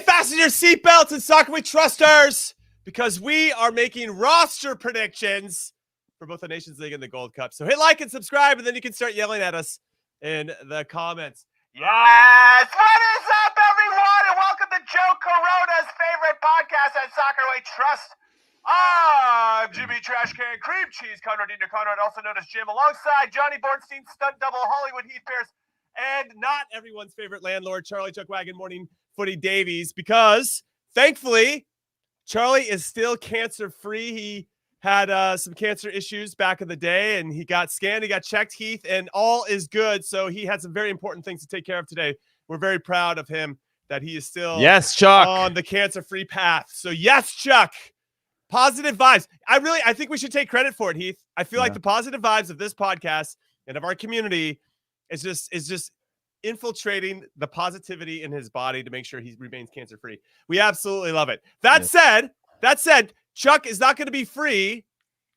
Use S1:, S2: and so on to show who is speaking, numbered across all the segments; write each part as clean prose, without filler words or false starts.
S1: fasten your seatbelts and Soccer We Trusters, because we are making roster predictions for both the Nations League and the Gold Cup. So hit like and subscribe, and then you can start yelling at us in the comments. Yes! What is up, everyone? And welcome to Joe Corona's favorite podcast at Soccer We Trust. I'm Jimmy Trashcan Cream Cheese, Conrad, also known as Jim, alongside Johnny Bornstein, stunt double, Hollywood Heath Pearce, and not everyone's favorite landlord, Charlie Chuckwagon Morning Footy Davies, because thankfully Charlie is still cancer-free. He had some cancer issues back in the day, and he got scanned, he got checked, Heath, and all is good. So he had some very important things to take care of today. We're very proud of him that he is still
S2: Chuck,
S1: on the cancer-free path. So yes, Chuck. Positive vibes. I think we should take credit for it, Heath. I feel like the positive vibes of this podcast and of our community is just infiltrating the positivity in his body to make sure he remains cancer-free. We absolutely love it. That said, Chuck is not going to be free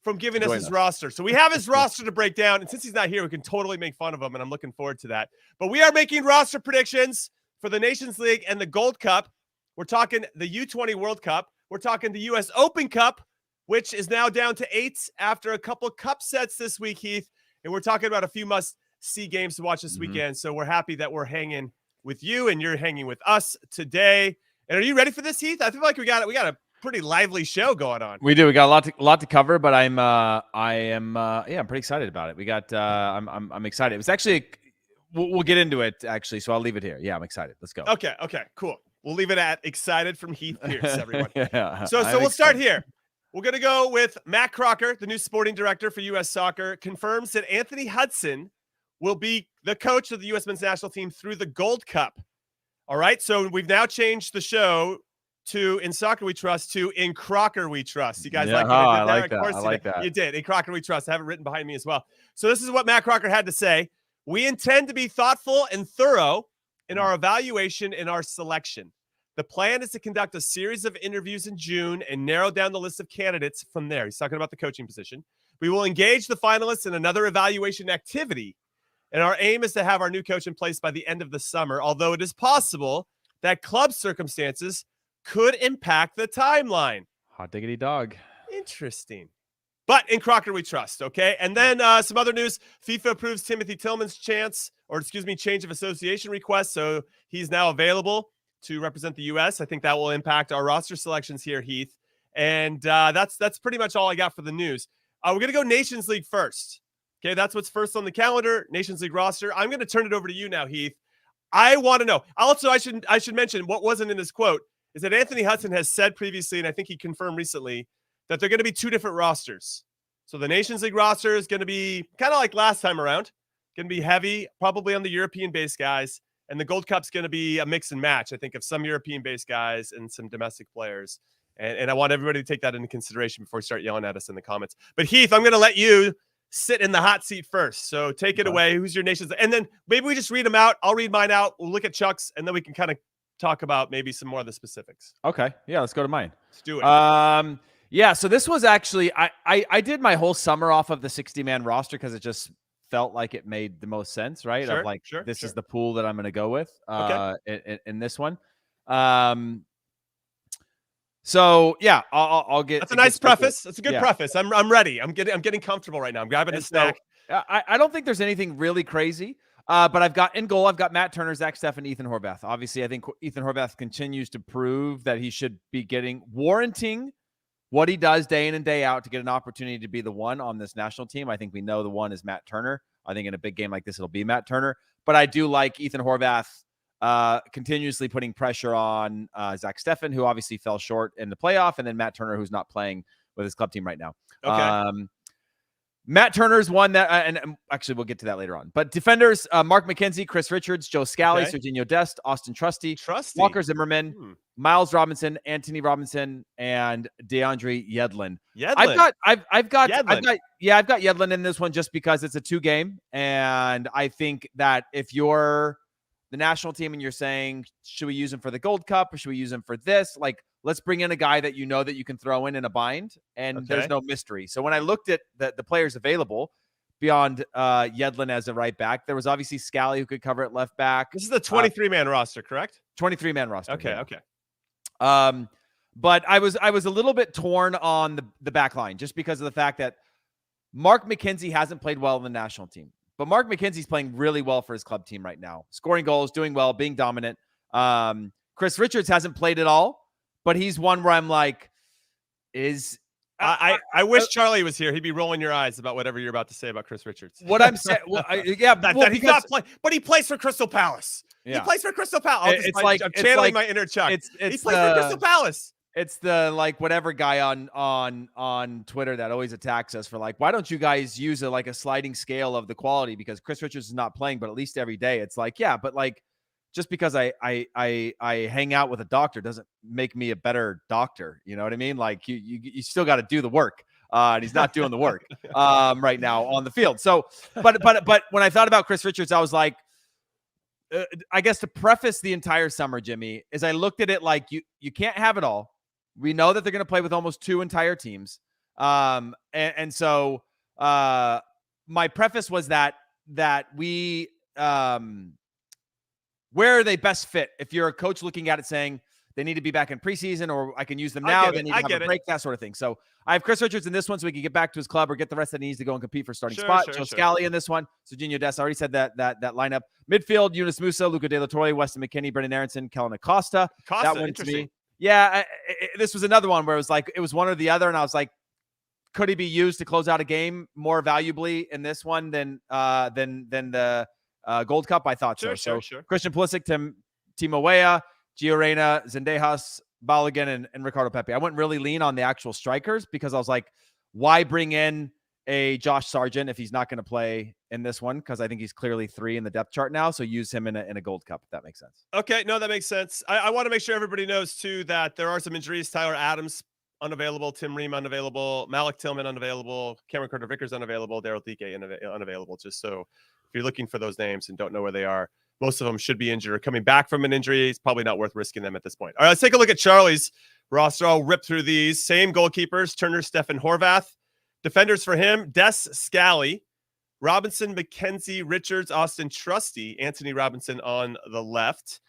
S1: from giving us his roster. So we have his roster to break down, and since he's not here, we can totally make fun of him, and I'm looking forward to that. But we are making roster predictions for the Nations League and the Gold Cup. We're talking the U20 World Cup. We're talking the US Open Cup, which is now down to 8 after a couple cup sets this week, Heath. And we're talking about a few must-see games to watch this weekend. So we're happy that we're hanging with you and you're hanging with us today. And are you ready for this, Heath? I feel like we got a pretty lively show going on.
S2: We do. We got a lot to cover, but I'm pretty excited about it. We got I'm excited. It was actually we'll get into it actually, so I'll leave it here. Yeah, I'm excited. Let's go.
S1: Okay, cool. We'll leave it at excited from Heath Pearce, everyone. So we'll start here. We're going to go with Matt Crocker, the new sporting director for U.S. Soccer, confirms that Anthony Hudson will be the coach of the U.S. men's national team through the Gold Cup. All right, so we've now changed the show to In Soccer We Trust to In Crocker We Trust. You guys like that?
S2: I like that.
S1: Of course
S2: I like that.
S1: You did. In Crocker We Trust. I have it written behind me as well. So this is what Matt Crocker had to say. We intend to be thoughtful and thorough in our evaluation and our selection. The plan is to conduct a series of interviews in June and narrow down the list of candidates from there. He's talking about the coaching position. We will engage the finalists in another evaluation activity, and our aim is to have our new coach in place by the end of the summer, although it is possible that club circumstances could impact the timeline.
S2: Hot diggity dog.
S1: Interesting. But in Crocker we trust, okay? And then some other news. FIFA approves Timothy Tillman's change of association request, so he's now available to represent the U.S. I think that will impact our roster selections here, Heath. And that's pretty much all I got for the news. We're going to go Nations League first. Okay, that's what's first on the calendar, Nations League roster. I'm going to turn it over to you now, Heath. I want to know. Also, I should mention what wasn't in this quote is that Anthony Hudson has said previously, and I think he confirmed recently, that they're going to be two different rosters. So the Nations League roster is going to be kind of like last time around, going to be heavy, probably on the European-based guys. And the Gold Cup's going to be a mix and match, I think, of some European-based guys and some domestic players. And I want everybody to take that into consideration before we start yelling at us in the comments. But, Heath, I'm going to let you sit in the hot seat first. So take it away. Who's your nations? And then maybe we just read them out. I'll read mine out. We'll look at Chuck's, and then we can kind of talk about maybe some more of the specifics.
S2: Okay. Yeah, let's go to mine.
S1: Let's do it.
S2: Yeah, so this was actually I did my whole summer off of the 60-man roster because it just felt like it made the most sense, right? This is the pool that I'm going to go with in this one. So yeah, I'll get.
S1: That's a nice preface. That's a good preface. I'm ready. I'm getting comfortable right now. I'm grabbing a snack.
S2: I don't think there's anything really crazy. But I've got in goal, I've got Matt Turner, Zach Steffen, Ethan Horvath. Obviously, I think Ethan Horvath continues to prove that he should be warranting what he does day in and day out to get an opportunity to be the one on this national team. I think we know the one is Matt Turner. I think in a big game like this, it'll be Matt Turner. But I do like Ethan Horvath continuously putting pressure on Zach Steffen, who obviously fell short in the playoff, and then Matt Turner, who's not playing with his club team right now.
S1: Okay.
S2: Matt Turner's one that, and actually we'll get to that later on. But defenders, Mark McKenzie, Chris Richards, Joe Scally, Serginho Dest, Austin Trusty, Walker Zimmerman, Miles Robinson, Anthony Robinson, and DeAndre Yedlin. I've got Yedlin in this one just because it's a 2-game. And I think that if you're the national team and you're saying, should we use him for the Gold Cup or should we use him for this? Like, let's bring in a guy that you know that you can throw in a bind, and there's no mystery. So when I looked at the players available beyond Yedlin as a right back, there was obviously Scally who could cover at left back.
S1: This is the 23-man roster, correct?
S2: 23-man roster.
S1: Okay.
S2: But I was a little bit torn on the back line just because of the fact that Mark McKenzie hasn't played well in the national team. But Mark McKenzie's playing really well for his club team right now. Scoring goals, doing well, being dominant. Chris Richards hasn't played at all, but he's one where I'm like,
S1: I wish Charlie was here. He'd be rolling your eyes about whatever you're about to say about Chris Richards.
S2: What I'm saying,
S1: that he's not playing, but he plays for Crystal Palace. Yeah. He plays for Crystal Palace. I'm channeling my inner Chuck. He plays for Crystal Palace.
S2: It's the whatever guy on Twitter that always attacks us for why don't you guys use a sliding scale of the quality because Chris Richards is not playing, but at least every day it's but just because I hang out with a doctor doesn't make me a better doctor. You know what I mean? You still got to do the work. And he's not doing the work right now on the field. So, but when I thought about Chris Richards, I was like, I guess to preface the entire summer, Jimmy, is I looked at it you can't have it all. We know that they're going to play with almost 2 entire teams. And so my preface was that we where are they best fit? If you're a coach looking at it saying they need to be back in preseason or I can use them now, they need to have a break, that sort of thing. So I have Chris Richards in this one so we can get back to his club or get the rest that he needs to go and compete for starting spot. Joe Scally in this one. Serginho Dest, I already said that lineup. Midfield, Yunus Musa, Luca De La Torre, Weston McKennie, Brendan Aronson, Kellen Acosta. That one to me. Yeah, this was another one where it was one or the other, and I was like, could he be used to close out a game more valuably in this one than the Gold Cup? I thought so. Christian Pulisic, Timo Weah, Gio Reyna, Zendejas, Balogun, and Ricardo Pepi. I wouldn't really lean on the actual strikers because I was like, why bring in a Josh Sargent if he's not going to play in this one? Because I think he's clearly 3 in the depth chart now. So use him in a Gold Cup, if that makes sense.
S1: Okay, no, that makes sense. I want to make sure everybody knows too that there are some injuries. Tyler Adams unavailable, Tim Ream unavailable, Malik Tillman unavailable, Cameron Carter-Vickers unavailable, Daryl Dike unavailable. Just so if you're looking for those names and don't know where they are, most of them should be injured or coming back from an injury. It's probably not worth risking them at this point. All right, let's take a look at Charlie's roster. I'll rip through these. Same goalkeepers, Turner, Stefan, Horvath. Defenders for him, Des Scally, Robinson, McKenzie, Richards, Austin Trusty, Anthony Robinson on the left.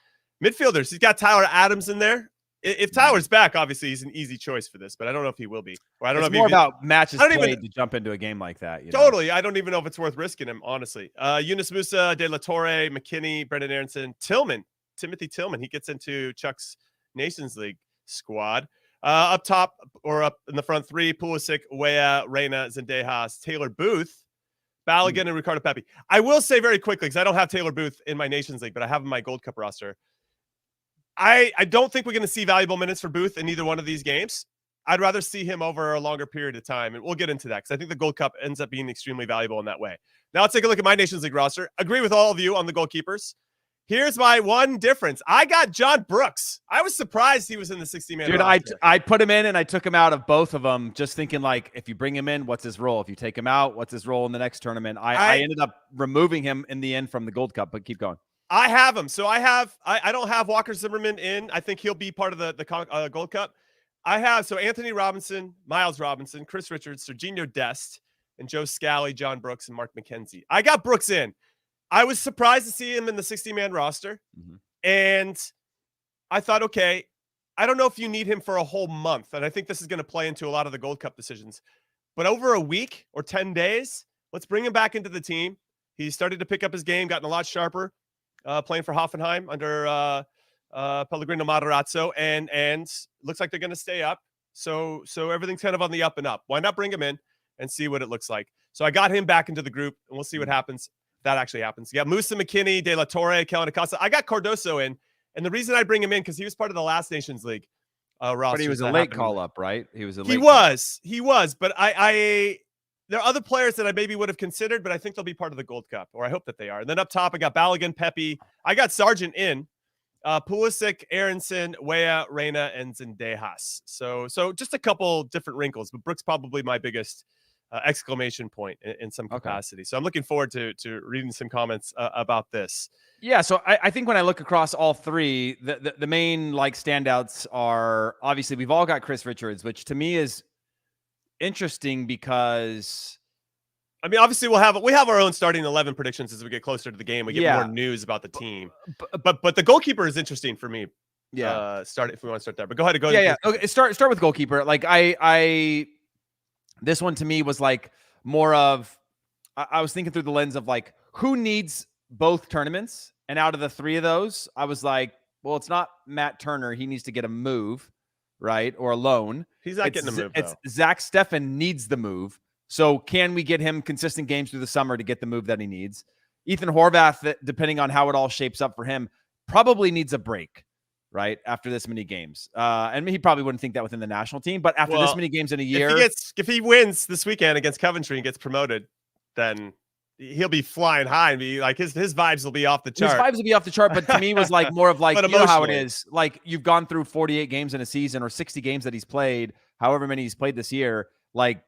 S1: Midfielders, he's got Tyler Adams in there. If Tyler's back, obviously he's an easy choice for this, but I don't know if he will be. Or I don't know if
S2: more about matches played to jump into a game like that.
S1: Totally. I don't even know if it's worth risking him, honestly. Yunus Musa, De La Torre, McKinney, Brendan Aronson, Timothy Tillman. He gets into Chuck's Nations League squad. Up top or up in the front 3, Pulisic, Weah, Reyna, Zendejas, Taylor Booth, Balogun, and Ricardo Pepi. I will say very quickly, because I don't have Taylor Booth in my Nations League, but I have him in my Gold Cup roster. I don't think we're going to see valuable minutes for Booth in either one of these games. I'd rather see him over a longer period of time, and we'll get into that because I think the Gold Cup ends up being extremely valuable in that way. Now let's take a look at my Nations League roster. Agree with all of you on the goalkeepers. Here's my one difference. I got John Brooks. I was surprised he was in the 60-man roster.
S2: Dude, I put him in and I took him out of both of them, just thinking if you bring him in, what's his role? If you take him out, what's his role in the next tournament? I ended up removing him in the end from the Gold Cup, but keep going.
S1: I have him. So I don't have Walker Zimmerman in. I think he'll be part of the Gold Cup. I have Anthony Robinson, Miles Robinson, Chris Richards, Serginho Dest, and Joe Scally, John Brooks, and Mark McKenzie. I got Brooks in. I was surprised to see him in the 60-man roster. Mm-hmm. And I thought, okay, I don't know if you need him for a whole month. And I think this is going to play into a lot of the Gold Cup decisions. But over a week or 10 days, let's bring him back into the team. He started to pick up his game, gotten a lot sharper, playing for Hoffenheim under Pellegrino Matarazzo. And looks like they're going to stay up. So everything's kind of on the up and up. Why not bring him in and see what it looks like? So I got him back into the group, and we'll see what happens. That actually happens. Yeah, Musa, McKinney, De La Torre, Kellen Acosta. I got Cardoso in, and the reason I bring him in because he was part of the last Nations League roster.
S2: But he was a late call up, right? He was.
S1: He was. But there are other players that I maybe would have considered, but I think they'll be part of the Gold Cup, or I hope that they are. And then up top, I got Balogun, Pepi. I got Sargent in, Pulisic, Aronson, Weah, Reyna, and Zendejas. So just a couple different wrinkles, but Brooks probably my biggest exclamation point in some capacity. Okay. So I'm looking forward to reading some comments about this.
S2: Yeah. So I think when I look across all three, the main standouts are obviously we've all got Chris Richards, which to me is interesting because
S1: I mean, obviously we have our own starting 11 predictions as we get closer to the game. We get more news about the team, but the goalkeeper is interesting for me. start if we want to start there. But go ahead.
S2: Yeah. Okay, start with goalkeeper. Like this one to me was like more of I was thinking through the lens of like who needs both tournaments, and out of the three of those, I was like, well, it's not Matt Turner. He needs to get a move, right, or a loan.
S1: He's not getting a move.
S2: It's Zach Steffen needs the move. So can we get him consistent games through the summer to get the move that he needs? Ethan Horvath, depending on how it all shapes up for him, probably needs a break, right, after this many games. And he probably wouldn't think that within the national team, but after this many games in a year,
S1: if he wins this weekend against Coventry and gets promoted, then he'll be flying high and be like his vibes will be off the chart.
S2: His vibes will be off the chart, but to me was like more of like, you know how it is. Like you've gone through 48 games in a season or 60 games that he's played, however many he's played this year. Like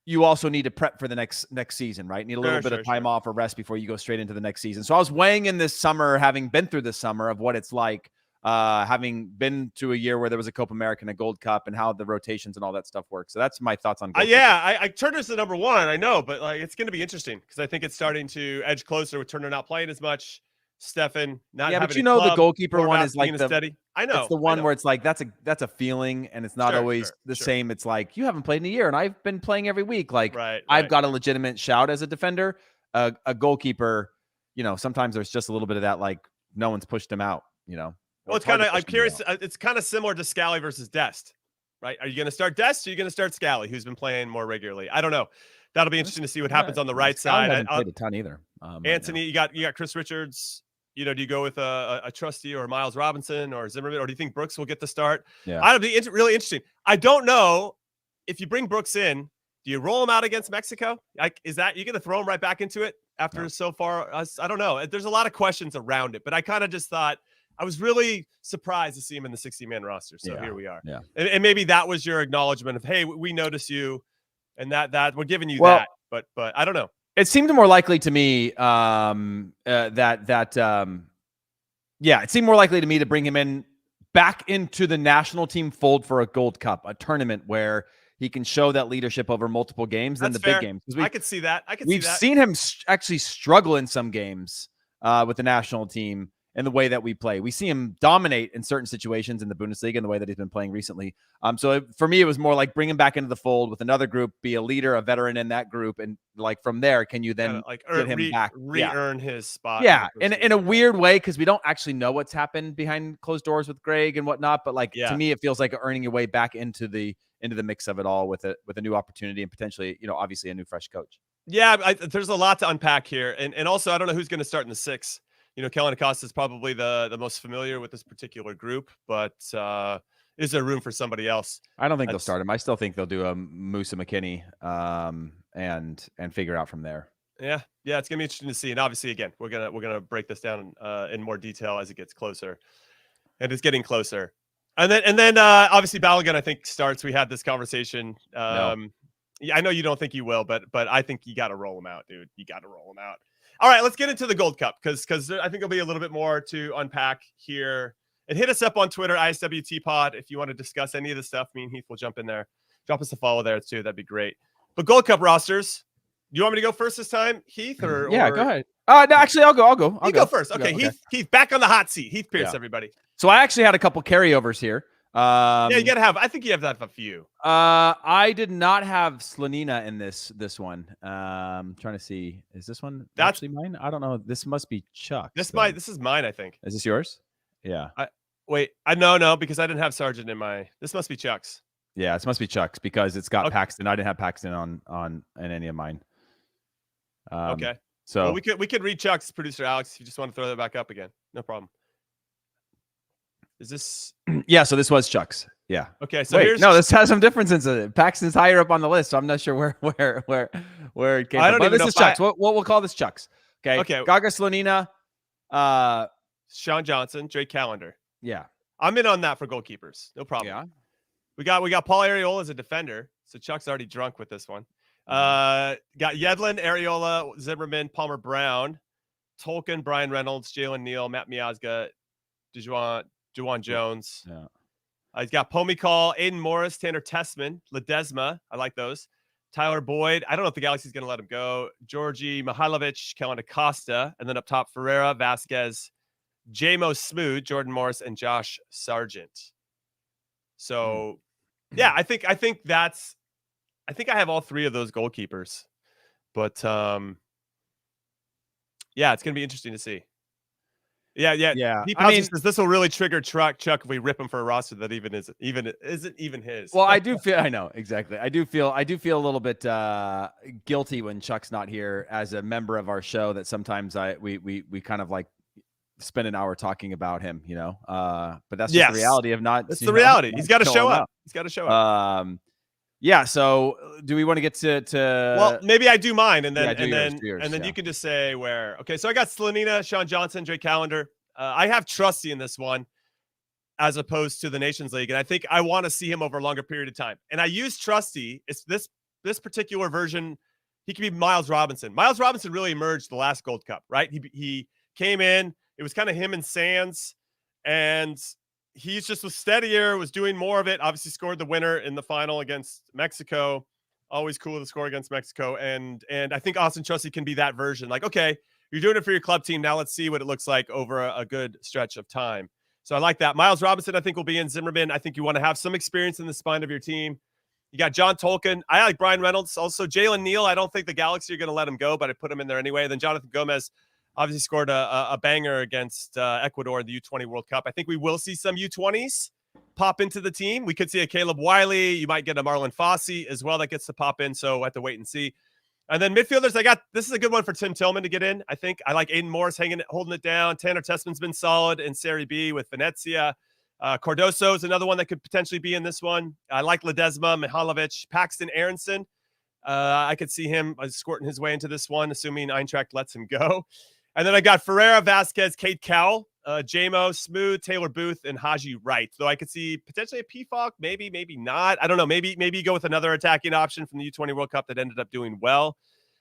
S2: you also need to prep for the next season, right? Need a little bit of time off or rest before you go straight into the next season. So I was weighing in this summer, having been through this summer, of what it's like, having been to a year where there was a Copa America and a Gold Cup and how the rotations and all that stuff works. So that's my thoughts on goalkeeper.
S1: I Turner's the number one, I know, but like it's going to be interesting because I think it's starting to edge closer with Turner not playing as much, Steffen not having
S2: but you know, the goalkeeper one is like
S1: the steady. I know
S2: it's the one where it's like that's a feeling, and it's not always the same. It's like you haven't played in a year, and I've been playing every week. Like I've got a legitimate shout as a defender. A goalkeeper, you know, sometimes there's just a little bit of that, like no one's pushed him out, you know.
S1: Well, it's kind of, I'm curious. It's kind of similar to Scally versus Dest, right? Are you going to start Dest or are you going to start Scally, who's been playing more regularly? I don't know. That'll be interesting to see what happens on the right side.
S2: I haven't played a ton either.
S1: Anthony, right, you got Chris Richards. You know, do you go with a Trusty or Miles Robinson or Zimmerman, or do you think Brooks will get the start?
S2: Yeah,
S1: that'll be really interesting. I don't know if you bring Brooks in. Do you roll him out against Mexico? Like, is that you going to throw him right back into it after so far? I don't know. There's a lot of questions around it, but I kind of just thought. I was really surprised to see him in the 60-man roster. So here we are.
S2: Yeah.
S1: And maybe that was your acknowledgement of, hey, we notice you, and that we're giving you that. But I don't know.
S2: It seemed more likely to me it seemed more likely to me to bring him in back into the national team fold for a Gold Cup, a tournament where he can show that leadership over multiple games than the big games.
S1: I could see that.
S2: We've seen him actually struggle in some games with the national team. In the way that we play, we see him dominate in certain situations in the Bundesliga in the way that he's been playing recently. So for me, it was more like bring him back into the fold with another group, be a leader, a veteran in that group, and like from there, can you then get him back,
S1: re-earn his spot?
S2: Yeah, in a weird way because we don't actually know what's happened behind closed doors with Greg and whatnot. But like to me, it feels like earning your way back into the mix of it all with a new opportunity and potentially, you know, obviously a new fresh coach.
S1: Yeah, there's a lot to unpack here, and also I don't know who's going to start in the 6. You know, Kellen Acosta is probably the most familiar with this particular group, but is there room for somebody else?
S2: I don't think they'll start him. I still think they'll do a Musa McKinney and figure out from there.
S1: Yeah, it's gonna be interesting to see. And obviously, again, we're gonna break this down in more detail as it gets closer, and it's getting closer. And then obviously Balogun, I think, starts. We had this conversation. Yeah, I know you don't think you will, but I think you got to roll him out, dude. You got to roll him out. All right, let's get into the Gold Cup because I think there'll be a little bit more to unpack here. And hit us up on Twitter, ISWTpod, if you want to discuss any of this stuff. Me and Heath will jump in there. Drop us a follow there too. That'd be great. But Gold Cup rosters. You want me to go first this time, Heath?
S2: Go ahead. No, actually, I'll go.
S1: You go first. Okay, Heath, back on the hot seat. Heath Pearce, everybody.
S2: So I actually had a couple carryovers here.
S1: You gotta have. I think you have to have a few.
S2: I did not have Slonina in this one. I'm trying to see. Is this one actually mine? I don't know. This must be Chuck.
S1: This is mine. I think.
S2: Is this yours? Yeah.
S1: No, because I didn't have Sargent in my. This must be Chuck's.
S2: Yeah, this must be Chuck's because it's got Paxton. I didn't have Paxton on any of mine.
S1: Okay.
S2: So
S1: we could read Chuck's, producer Alex, if you just want to throw that back up again. No problem. Is this?
S2: Yeah, so this was Chuck's. Yeah.
S1: Okay, so
S2: this has some differences. Paxton's higher up on the list, so I'm not sure where it came from. But this is Chuck's. We'll call this Chuck's. Okay. Gaga Slonina,
S1: Sean Johnson, Drake Callender.
S2: Yeah.
S1: I'm in on that for goalkeepers. No problem.
S2: Yeah.
S1: We got Paul Areola as a defender, so Chuck's already drunk with this one. Got Yedlin, Areola, Zimmerman, Palmer Brown, Tolkien, Brian Reynolds, Jalen Neal, Matt Miazga, Juwan Jones.
S2: Yeah.
S1: He's got Pomikal, Aiden Morris, Tanner Tessman, Ledesma. I like those. Tyler Boyd. I don't know if the Galaxy's going to let him go. Georgi Mihailovic, Kellen Acosta. And then up top, Ferreira, Vasquez, J-Mo Smoot, Jordan Morris, and Josh Sargent. So, yeah, I think I have all three of those goalkeepers. But yeah, it's gonna be interesting to see. Yeah.
S2: I mean,
S1: says this will really trigger Chuck if we rip him for a roster that isn't even his.
S2: Well, I do feel I know exactly. I do feel a little bit guilty when Chuck's not here as a member of our show. That sometimes we kind of like spend an hour talking about him, but that's just the reality of not.
S1: It's the reality. He's got to show up. He's got to show up.
S2: Yeah. So, do we want to get to?
S1: Well, maybe I do mine, and then
S2: yours,
S1: you can just say where. Okay, so I got Slanina, Sean Johnson, Drake Callender. I have Trusty in this one, as opposed to the Nations League, and I think I want to see him over a longer period of time. And I use Trusty. It's this particular version. He could be Miles Robinson. Miles Robinson really emerged the last Gold Cup, right? He came in. It was kind of him and Sands, and he just was steadier, was doing more of it. Obviously scored the winner in the final against Mexico. Always cool to score against Mexico. And I think Austin Trusty can be that version. Like, okay, you're doing it for your club team. Now let's see what it looks like over a good stretch of time. So I like that. Miles Robinson, I think, will be in. Zimmerman, I think you want to have some experience in the spine of your team. You got John Tolkien. I like Brian Reynolds. Also, Jalen Neal. I don't think the Galaxy are going to let him go, but I put him in there anyway. And then Jonathan Gomez obviously scored a banger against Ecuador in the U20 World Cup. I think we will see some U20s pop into the team. We could see a Caleb Wiley. You might get a Marlon Fossey as well that gets to pop in. So we'll have to wait and see. And then midfielders, this is a good one for Tim Tillman to get in. I think I like Aiden Morris holding it down. Tanner Tessman's been solid in Serie B with Venezia. Cardoso is another one that could potentially be in this one. I like Ledesma, Mihalovic, Paxton Aronson. I could see him squirting his way into this one, assuming Eintracht lets him go. And then I got Ferreira, Vasquez, Kate Cowell, J-Mo, Smooth, Taylor Booth, and Haji Wright. Though I could see potentially a PFOC, maybe not. I don't know. Maybe you go with another attacking option from the U20 World Cup that ended up doing well.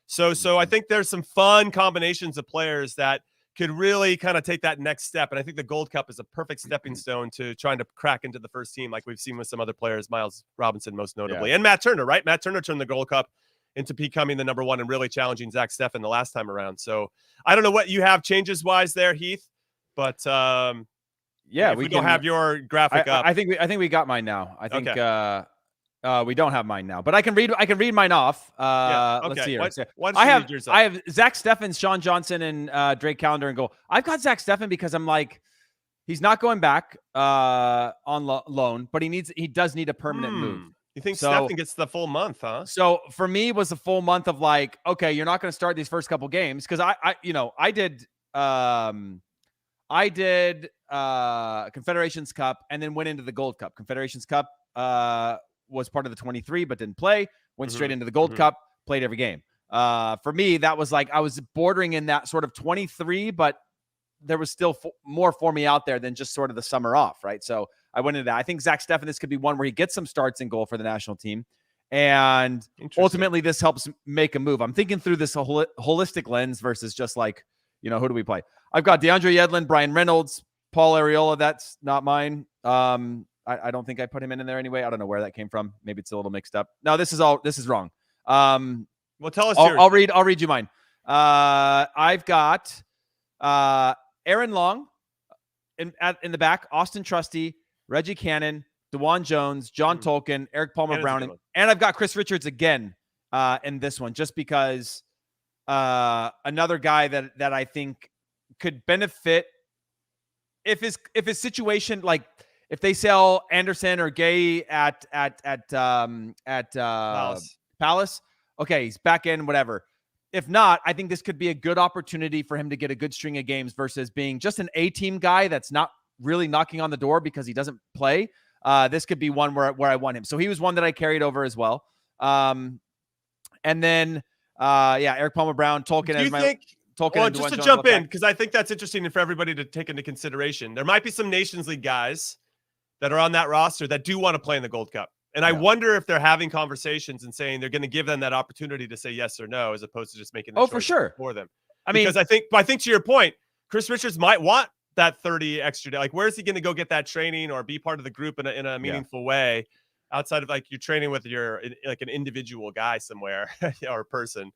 S1: So I think there's some fun combinations of players that could really kind of take that next step. And I think the Gold Cup is a perfect stepping stone to trying to crack into the first team, like we've seen with some other players, Miles Robinson most notably, and Matt Turner, right? Matt Turner turned the Gold Cup into becoming the number one and really challenging Zach Steffen the last time around. So I don't know what you have changes wise there, Heath, but we don't have your graphic up.
S2: I think we got mine now. I think we don't have mine now, but I can read mine off.
S1: Okay.
S2: Let's see here.
S1: I
S2: have Zach Steffen, Sean Johnson, and Drake Callender in goal. I've got Zach Steffen because I'm like, he's not going back on loan, but he does need a permanent move.
S1: You think Steffen gets the full month, huh?
S2: So for me, it was a full month of like, okay, you're not going to start these first couple games because I did Confederations Cup and then went into the Gold Cup. Confederations Cup was part of the 23, but didn't play. Went straight into the Gold Cup, played every game. For me, that was like I was bordering in that sort of 23, but there was still more for me out there than just sort of the summer off, right? So I went into that. I think Zach Steffen, this could be one where he gets some starts in goal for the national team. And ultimately, this helps make a move. I'm thinking through this holistic lens versus just like, who do we play? I've got DeAndre Yedlin, Brian Reynolds, Paul Areola. That's not mine. I don't think I put him in there anyway. I don't know where that came from. Maybe it's a little mixed up. No, this is wrong.
S1: Well, tell us
S2: yours. I'll read you mine. I've got Aaron Long in the back, Austin Trusty, Reggie Cannon, DeJuan Jones, John Tolkien, Eric Palmer-Brown, and I've got Chris Richards again in this one, just because another guy that I think could benefit if his situation, like if they sell Anderson or Gay at Palace, okay, he's back in, whatever. If not, I think this could be a good opportunity for him to get a good string of games versus being just an A-team guy that's not really knocking on the door because he doesn't play. This could be one where I want him. So he was one that I carried over as well. And then, Eric Palmer-Brown, Tolkien as my...
S1: Well, just to jump in, because I think that's interesting for everybody to take into consideration. There might be some Nations League guys that are on that roster that do want to play in the Gold Cup. And I wonder if they're having conversations and saying they're going to give them that opportunity to say yes or no, as opposed to just making the choice
S2: for sure
S1: for them.
S2: Because
S1: I think to your point, Chris Richards might want that 30 extra day. Like, where is he going to go get that training or be part of the group in a meaningful way outside of like you're training with like an individual guy somewhere or person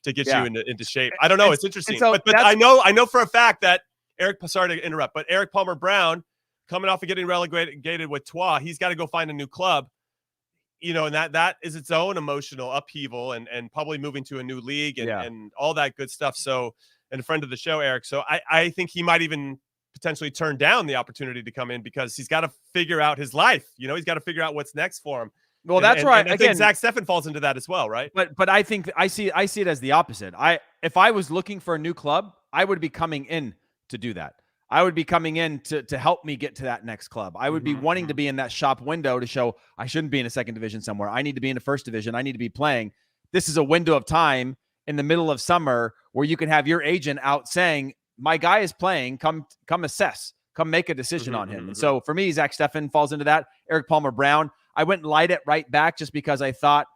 S1: to get you into shape? I don't know. It's interesting, but I know for a fact that sorry to interrupt, but Eric Palmer Brown coming off of getting relegated with Troyes, he's got to go find a new club. And that is its own emotional upheaval and probably moving to a new league and all that good stuff. So, and a friend of the show, Eric. So I think he might even potentially turn down the opportunity to come in because he's got to figure out his life. He's got to figure out what's next for him.
S2: Well, that's right.
S1: I think Zach Steffen falls into that as well, right?
S2: But I think I see it as the opposite. If I was looking for a new club, I would be coming in to do that. I would be coming in to help me get to that next club. I would be wanting to be in that shop window to show I shouldn't be in a second division somewhere. I need to be in a first division. I need to be playing. This is a window of time in the middle of summer where you can have your agent out saying, my guy is playing, come assess, come make a decision on him. And so for me, Zach Steffen falls into that. Eric Palmer Brown, I went light at right back just because I thought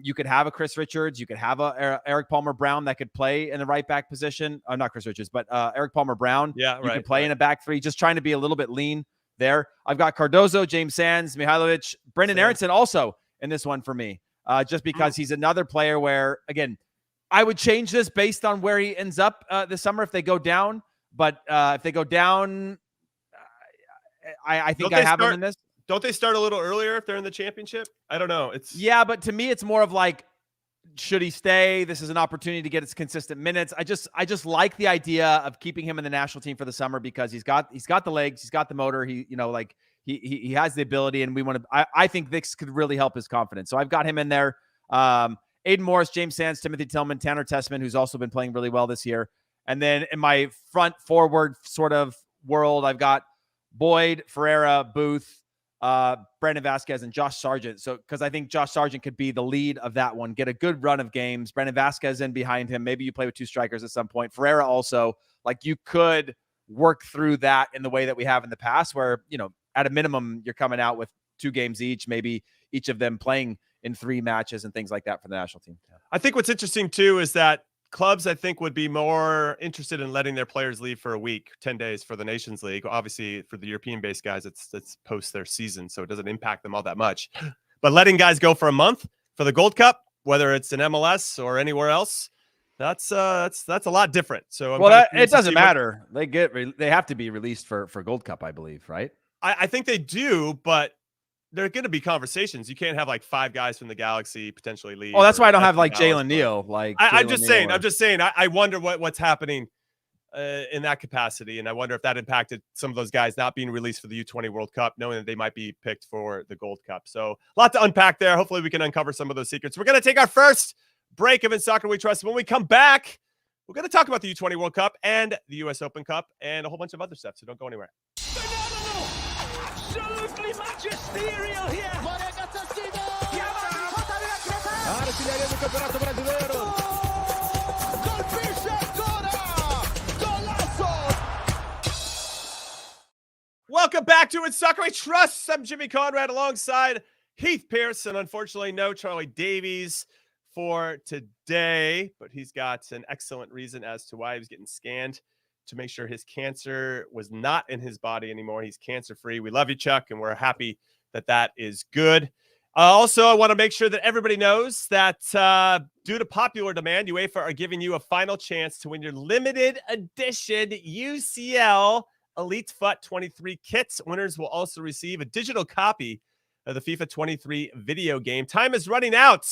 S2: you could have a Chris Richards, you could have a Eric Palmer Brown that could play in the right back position. Not Chris Richards, but Eric Palmer Brown.
S1: Yeah,
S2: you could play in a back three, just trying to be a little bit lean there. I've got Cardozo, James Sands, Mihailovic, Brendan Aronson also in this one for me, just because he's another player where, again, I would change this based on where he ends up this summer if they go down. But if they go down, I think I have him in this.
S1: Don't they start a little earlier if they're in the championship? I don't know.
S2: Yeah, but to me, it's more of like, should he stay? This is an opportunity to get his consistent minutes. I just like the idea of keeping him in the national team for the summer because he's got the legs, he's got the motor. He has the ability, and we want to. I think this could really help his confidence. So I've got him in there. Aiden Morris, James Sands, Timothy Tillman, Tanner Tessman, who's also been playing really well this year. And then in my front forward sort of world, I've got Boyd, Ferreira, Booth, Brandon Vasquez, and Josh Sargent. So, because I think Josh Sargent could be the lead of that one, get a good run of games. Brandon Vasquez in behind him. Maybe you play with two strikers at some point. Ferreira also, like, you could work through that in the way that we have in the past, where, at a minimum, you're coming out with 2 games each, maybe each of them playing in 3 matches and things like that for the national team.
S1: I think what's interesting too is that clubs, I think, would be more interested in letting their players leave for a week, 10 days for the Nations League. Obviously, for the European-based guys, it's post their season, so it doesn't impact them all that much. But letting guys go for a month for the Gold Cup, whether it's in MLS or anywhere else, that's a lot different. So
S2: it doesn't matter. They have to be released for Gold Cup, I believe, right?
S1: I think they do, but there are going to be conversations. You can't have like 5 guys from the Galaxy potentially leave.
S2: Oh, that's why I don't have like Jalen Neal.
S1: I'm just saying. I wonder what's happening in that capacity, and I wonder if that impacted some of those guys not being released for the U20 World Cup, knowing that they might be picked for the Gold Cup. So a lot to unpack there. Hopefully, we can uncover some of those secrets. We're going to take our first break of In Soccer We Trust. When we come back, we're going to talk about the U20 World Cup and the US Open Cup and a whole bunch of other stuff. So don't go anywhere.
S3: Absolutely magisterial here.
S4: Artiglieria del campionato brasileiro.
S3: Colpisce ancora. Golazo.
S1: Welcome back to In Soccer We Trust. I'm Jimmy Conrad alongside Heath Pearce, and unfortunately no Charlie Davies for today, but he's got an excellent reason as to why he was getting scanned to make sure his cancer was not in his body anymore. He's cancer-free. We love you, Chuck, and we're happy that is good. Also, I want to make sure that everybody knows that due to popular demand, UEFA are giving you a final chance to win your limited edition UCL Elite FUT 23 kits. Winners will also receive a digital copy of the FIFA 23 video game. Time is running out,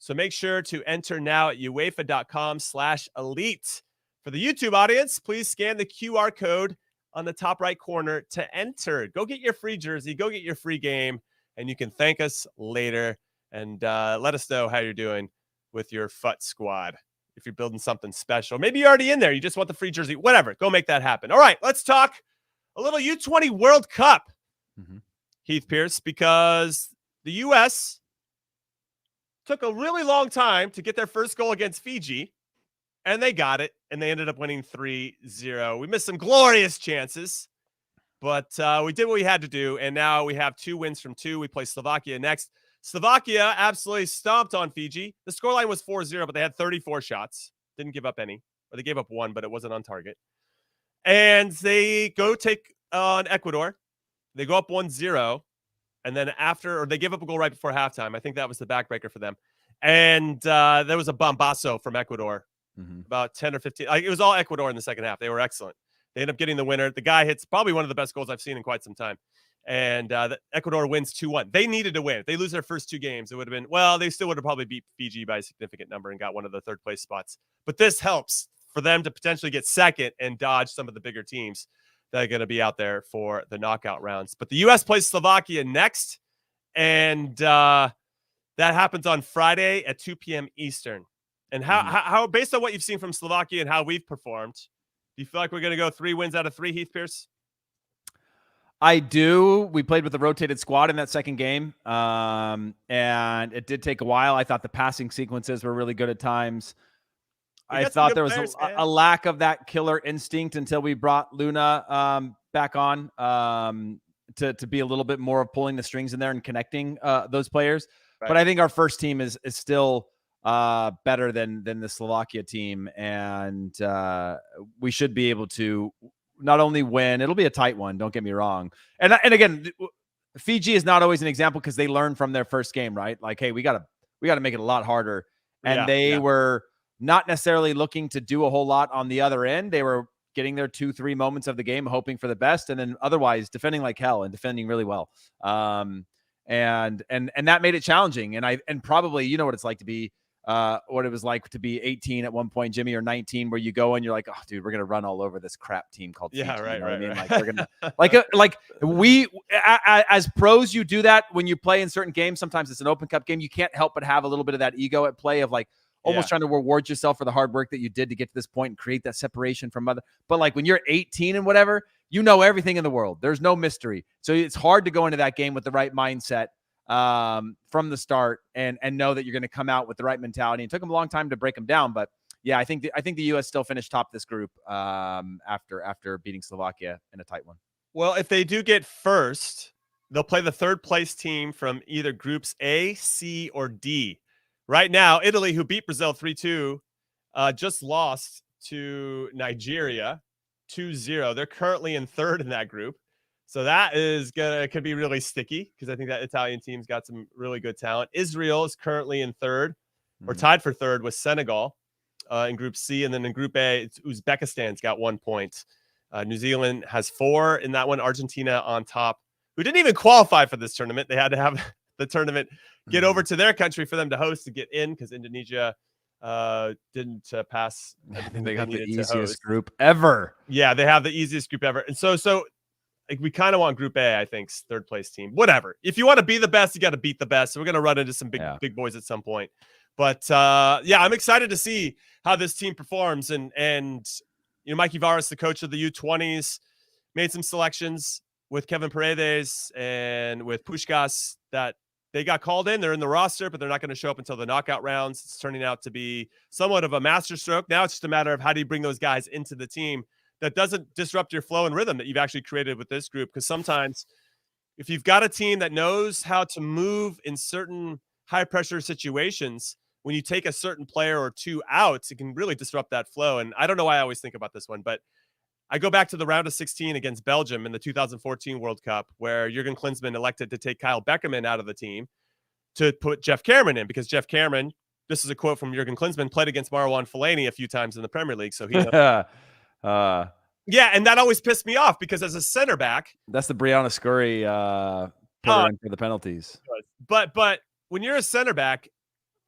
S1: so make sure to enter now at uefa.com/elite. For the YouTube audience, please scan the QR code on the top right corner to enter. Go get your free jersey, go get your free game, and you can thank us later and let us know how you're doing with your FUT squad. If you're building something special, maybe you're already in there, you just want the free jersey, whatever, go make that happen. All right, let's talk a little U20 World Cup, Heath Pearce, because the U.S. took a really long time to get their first goal against Fiji, and they got it, and they ended up winning 3-0. We missed some glorious chances, but we did what we had to do, and now we have 2 wins from 2. We play Slovakia next. Slovakia absolutely stomped on Fiji. The scoreline was 4-0, but they had 34 shots. Didn't give up any. Or they gave up 1, but it wasn't on target. And they go take on Ecuador. They go up 1-0. And then they give up a goal right before halftime. I think that was the backbreaker for them. And there was a bombazo from Ecuador. About 10 or 15. It was all Ecuador in the second half. They were excellent. They end up getting the winner. The guy hits probably one of the best goals I've seen in quite some time. And Ecuador wins 2-1. They needed to win. If they lose their first 2 games, it would have been, well, they still would have probably beat Fiji by a significant number and got one of the third place spots. But this helps for them to potentially get second and dodge some of the bigger teams that are going to be out there for the knockout rounds. But the U.S. plays Slovakia next, and that happens on Friday at 2 p.m. Eastern. And how based on what you've seen from Slovakia and how we've performed, do you feel like we're going to go 3 wins out of 3, Heath Pearce?
S2: I do. We played with a rotated squad in that second game, and it did take a while. I thought the passing sequences were really good at times. I thought there was a lack of that killer instinct until we brought Luna back on to be a little bit more of pulling the strings in there and connecting those players. Right. But I think our first team is still better than the Slovakia team, and we should be able to not only win, it'll be a tight one, don't get me wrong. And again, Fiji is not always an example because they learned from their first game, right? Like, hey, we gotta make it a lot harder. And they were not necessarily looking to do a whole lot on the other end. They were getting their 2-3 moments of the game, hoping for the best, and then otherwise defending like hell and defending really well. And that made it challenging. And probably, you know what it's like to be what it was like to be 18 at one point, Jimmy, or 19, where you go and you're like, oh, dude, we're gonna run all over this crap team called Fiji.
S1: Yeah, right,
S2: you know
S1: right,
S2: I mean?
S1: right.
S2: Like we're gonna like we as pros, you do that when you play in certain games. Sometimes it's an Open Cup game. You can't help but have a little bit of that ego at play of like almost trying to reward yourself for the hard work that you did to get to this point and create that separation from other. But like when you're 18 and whatever, you know everything in the world. There's no mystery. So it's hard to go into that game with the right mindset from the start and know that you're going to come out with the right mentality. It took them a long time to break them down, but yeah, I think the U.S. still finished top this group after beating Slovakia in a tight one.
S1: Well, if they do get first, they'll play the third place team from either groups A, C, or D. Right now, Italy, who beat Brazil 3-2, just lost to Nigeria 2-0. They're currently in third in that group. So that could be really sticky because I think that Italian team's got some really good talent. Israel is currently in third or tied for third with Senegal in Group C. And then in Group A, it's Uzbekistan's got 1 point. New Zealand has 4 in that one. Argentina on top, who didn't even qualify for this tournament. They had to have the tournament get over to their country for them to host to get in because Indonesia didn't pass.
S2: They got the easiest group ever.
S1: Yeah, they have the easiest group ever. And so like we kind of want Group A, I think, third place team. Whatever. If you want to be the best, you got to beat the best. So we're going to run into some big boys at some point. But yeah, I'm excited to see how this team performs. And you know, Mikey Varas, the coach of the U20s, made some selections with Kevin Paredes and with Puskás that they got called in. They're in the roster, but they're not going to show up until the knockout rounds. It's turning out to be somewhat of a masterstroke. Now it's just a matter of how do you bring those guys into the team that doesn't disrupt your flow and rhythm that you've actually created with this group. Because sometimes if you've got a team that knows how to move in certain high pressure situations, when you take a certain player or two out, it can really disrupt that flow. And I don't know why I always think about this one, but I go back to the round of 16 against Belgium in the 2014 World Cup, where Jurgen Klinsmann elected to take Kyle Beckerman out of the team to put Jeff Cameron in, because Jeff Cameron, this is a quote from Jurgen Klinsmann, played against Marwan Fellaini a few times in the Premier League. So he yeah, and that always pissed me off because as a center back,
S2: that's the Brianna Scurry put her in for the penalties.
S1: But when you're a center back,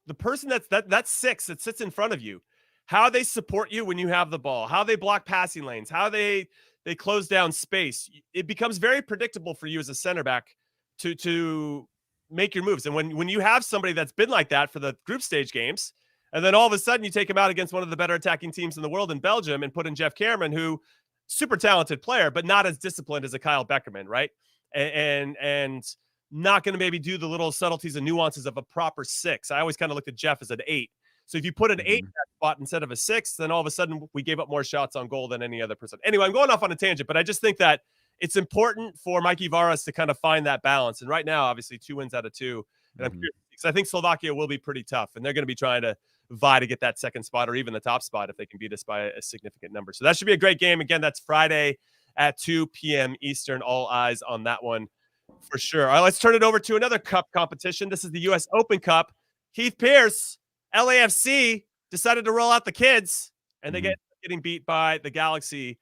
S1: the person that's 6 that sits in front of you, how they support you when you have the ball, how they block passing lanes, how they close down space, it becomes very predictable for you as a center back to make your moves. And when you have somebody that's been like that for the group stage games, and then all of a sudden you take him out against one of the better attacking teams in the world in Belgium and put in Jeff Cameron, who super talented player, but not as disciplined as a Kyle Beckerman, right? And not going to maybe do the little subtleties and nuances of a proper 6. I always kind of looked at Jeff as an 8. So if you put an 8 in that spot instead of a 6, then all of a sudden we gave up more shots on goal than any other person. Anyway, I'm going off on a tangent, but I just think that it's important for Mikey Varas to kind of find that balance. And right now, obviously, 2 wins out of 2. And I'm curious, because I think Slovakia will be pretty tough, and they're going to be trying to vie to get that second spot or even the top spot if they can beat us by a significant number. So that should be a great game. Again, that's Friday at 2 p.m. Eastern. All eyes on that one for sure. All right, let's turn it over to another cup competition. This is the U.S. Open Cup. Heath Pearce, LAFC, decided to roll out the kids, and they getting beat by the Galaxy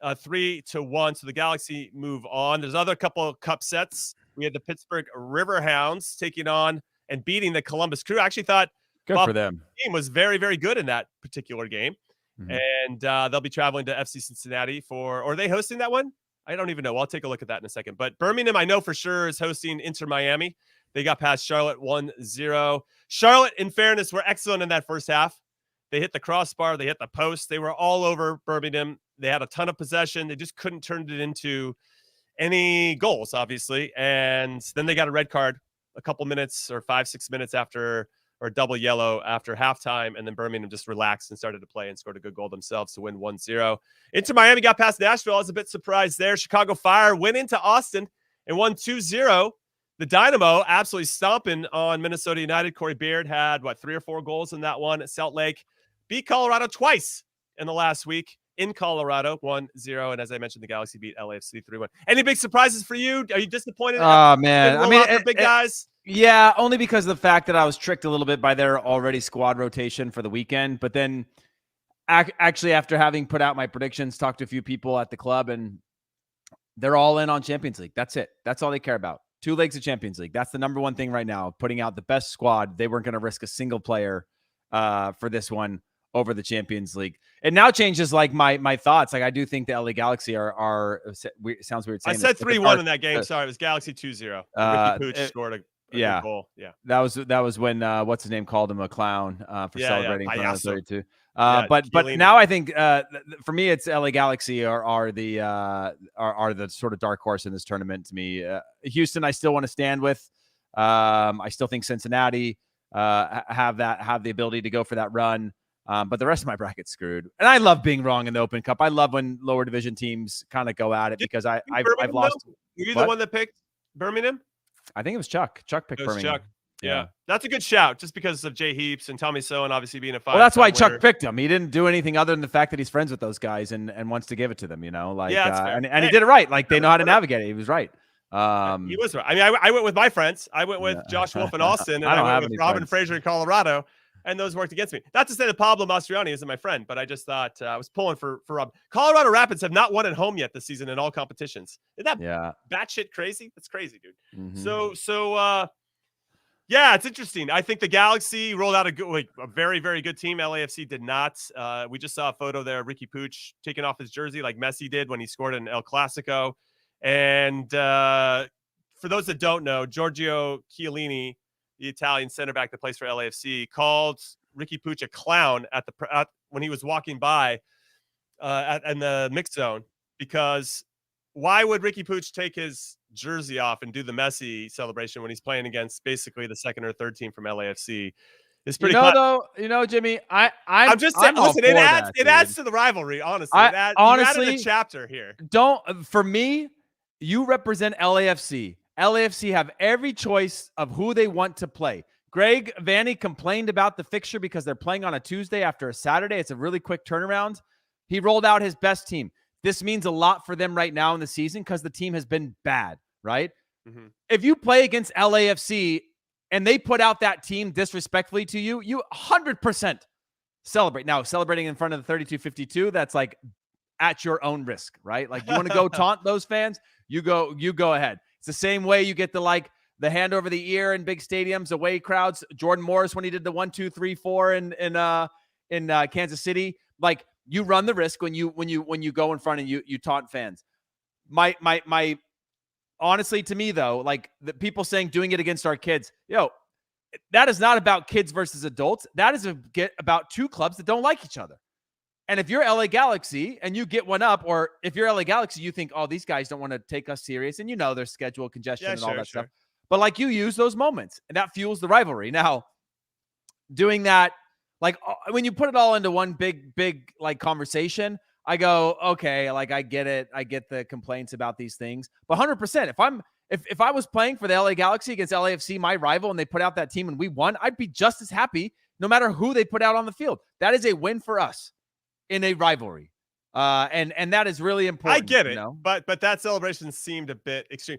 S1: 3-1. So the Galaxy move on. There's other couple of cup sets. We had the Pittsburgh Riverhounds taking on and beating the Columbus Crew. I actually thought
S2: good for them.
S1: Team was very, very good in that particular game.
S2: Mm-hmm.
S1: And they'll be traveling to FC Cincinnati or are they hosting that one? I don't even know. I'll take a look at that in a second. But Birmingham, I know for sure, is hosting Inter Miami. They got past Charlotte 1-0. Charlotte, in fairness, were excellent in that first half. They hit the crossbar. They hit the post. They were all over Birmingham. They had a ton of possession. They just couldn't turn it into any goals, obviously. And then they got a red card a couple minutes or 5-6 minutes after, or a double yellow after halftime. And then Birmingham just relaxed and started to play and scored a good goal themselves to win 1-0. Inter Miami got past Nashville. I was a bit surprised there. Chicago Fire went into Austin and won 2-0. The Dynamo absolutely stomping on Minnesota United. Corey Beard had, 3 or 4 goals in that one at Salt Lake. Beat Colorado twice in the last week in Colorado, 1-0. And as I mentioned, the Galaxy beat LAFC 3-1. Any big surprises for you? Are you disappointed?
S2: Oh, man. I mean,
S1: big guys.
S2: Yeah, only because of the fact that I was tricked a little bit by their already squad rotation for the weekend. But then actually, after having put out my predictions, talked to a few people at the club, and they're all in on Champions League. That's it. That's all they care about. 2 legs of Champions League. That's the number one thing right now, putting out the best squad. They weren't going to risk a single player for this one over the Champions League. It now changes like my thoughts. Like I do think the LA Galaxy are sounds weird saying
S1: I said 3-1 in that game.
S2: Sorry,
S1: it was Galaxy 2-0. Ricky Pooch scored a good goal. Yeah.
S2: That was when what's his name called him a clown for celebrating for 32. But now I think for me it's LA Galaxy are the sort of dark horse in this tournament to me. Houston I still want to stand with. I still think Cincinnati have the ability to go for that run. But the rest of my bracket's screwed. And I love being wrong in the Open Cup. I love when lower division teams kind of go at it because I've lost.
S1: Were you the one that picked Birmingham?
S2: I think it was Chuck. Chuck picked Birmingham.
S1: Chuck. Yeah. That's a good shout just because of Jay Heaps and Tommy Sohn obviously being a 5.
S2: Well, that's why Chuck picked him. He didn't do anything other than the fact that he's friends with those guys and wants to give it to them, you know? Like, and he did it right. Like they know how to navigate it. He was right.
S1: He was right. I mean, I went with my friends. I went with Josh Wolf in Austin, and I went with Robin Fraser in Colorado. And those worked against me. Not to say that Pablo Mastroianni isn't my friend, but I just thought I was pulling for Rob. Colorado Rapids have not won at home yet this season in all competitions. Isn't that batshit crazy? That's crazy, dude. Mm-hmm. So yeah, it's interesting. I think the Galaxy rolled out a very, very good team. LAFC did not. We just saw a photo there of Ricky Pooch taking off his jersey like Messi did when he scored in El Clasico. And for those that don't know, Giorgio Chiellini, the Italian center back that plays for LAFC, called Ricky Pooch a clown when he was walking by in the mixed zone, because why would Ricky Pooch take his jersey off and do the Messi celebration when he's playing against basically the second or third team from LAFC? It's pretty.
S2: Jimmy,
S1: I'm just saying. Listen, it adds to the rivalry. Honestly, honestly, you added a chapter here.
S2: For me, you represent LAFC. LAFC have every choice of who they want to play. Greg Vanny complained about the fixture because they're playing on a Tuesday after a Saturday. It's a really quick turnaround. He rolled out his best team. This means a lot for them right now in the season because the team has been bad, right? Mm-hmm. If you play against LAFC and they put out that team disrespectfully to you, you 100% celebrate. Now, celebrating in front of the 3252, that's like at your own risk, right? Like you want to go taunt those fans, you go ahead. It's the same way you get the hand over the ear in big stadiums, away crowds. Jordan Morris, when he did the 1, 2, 3, 4 in Kansas City, like you run the risk when you go in front and you taunt fans. My honestly, to me though, like the people saying doing it against our kids, that is not about kids versus adults. That is about 2 clubs that don't like each other. And if you're LA Galaxy and you get one up, or if you're LA Galaxy, you think, oh, these guys don't want to take us serious. And there's schedule congestion and all that stuff. But like you use those moments and that fuels the rivalry. Now, doing that, like when you put it all into one big like conversation, I go, okay, like I get it. I get the complaints about these things. But 100%, if I was playing for the LA Galaxy against LAFC, my rival, and they put out that team and we won, I'd be just as happy no matter who they put out on the field. That is a win for us in a rivalry. And that is really important.
S1: I get it, but that celebration seemed a bit extreme.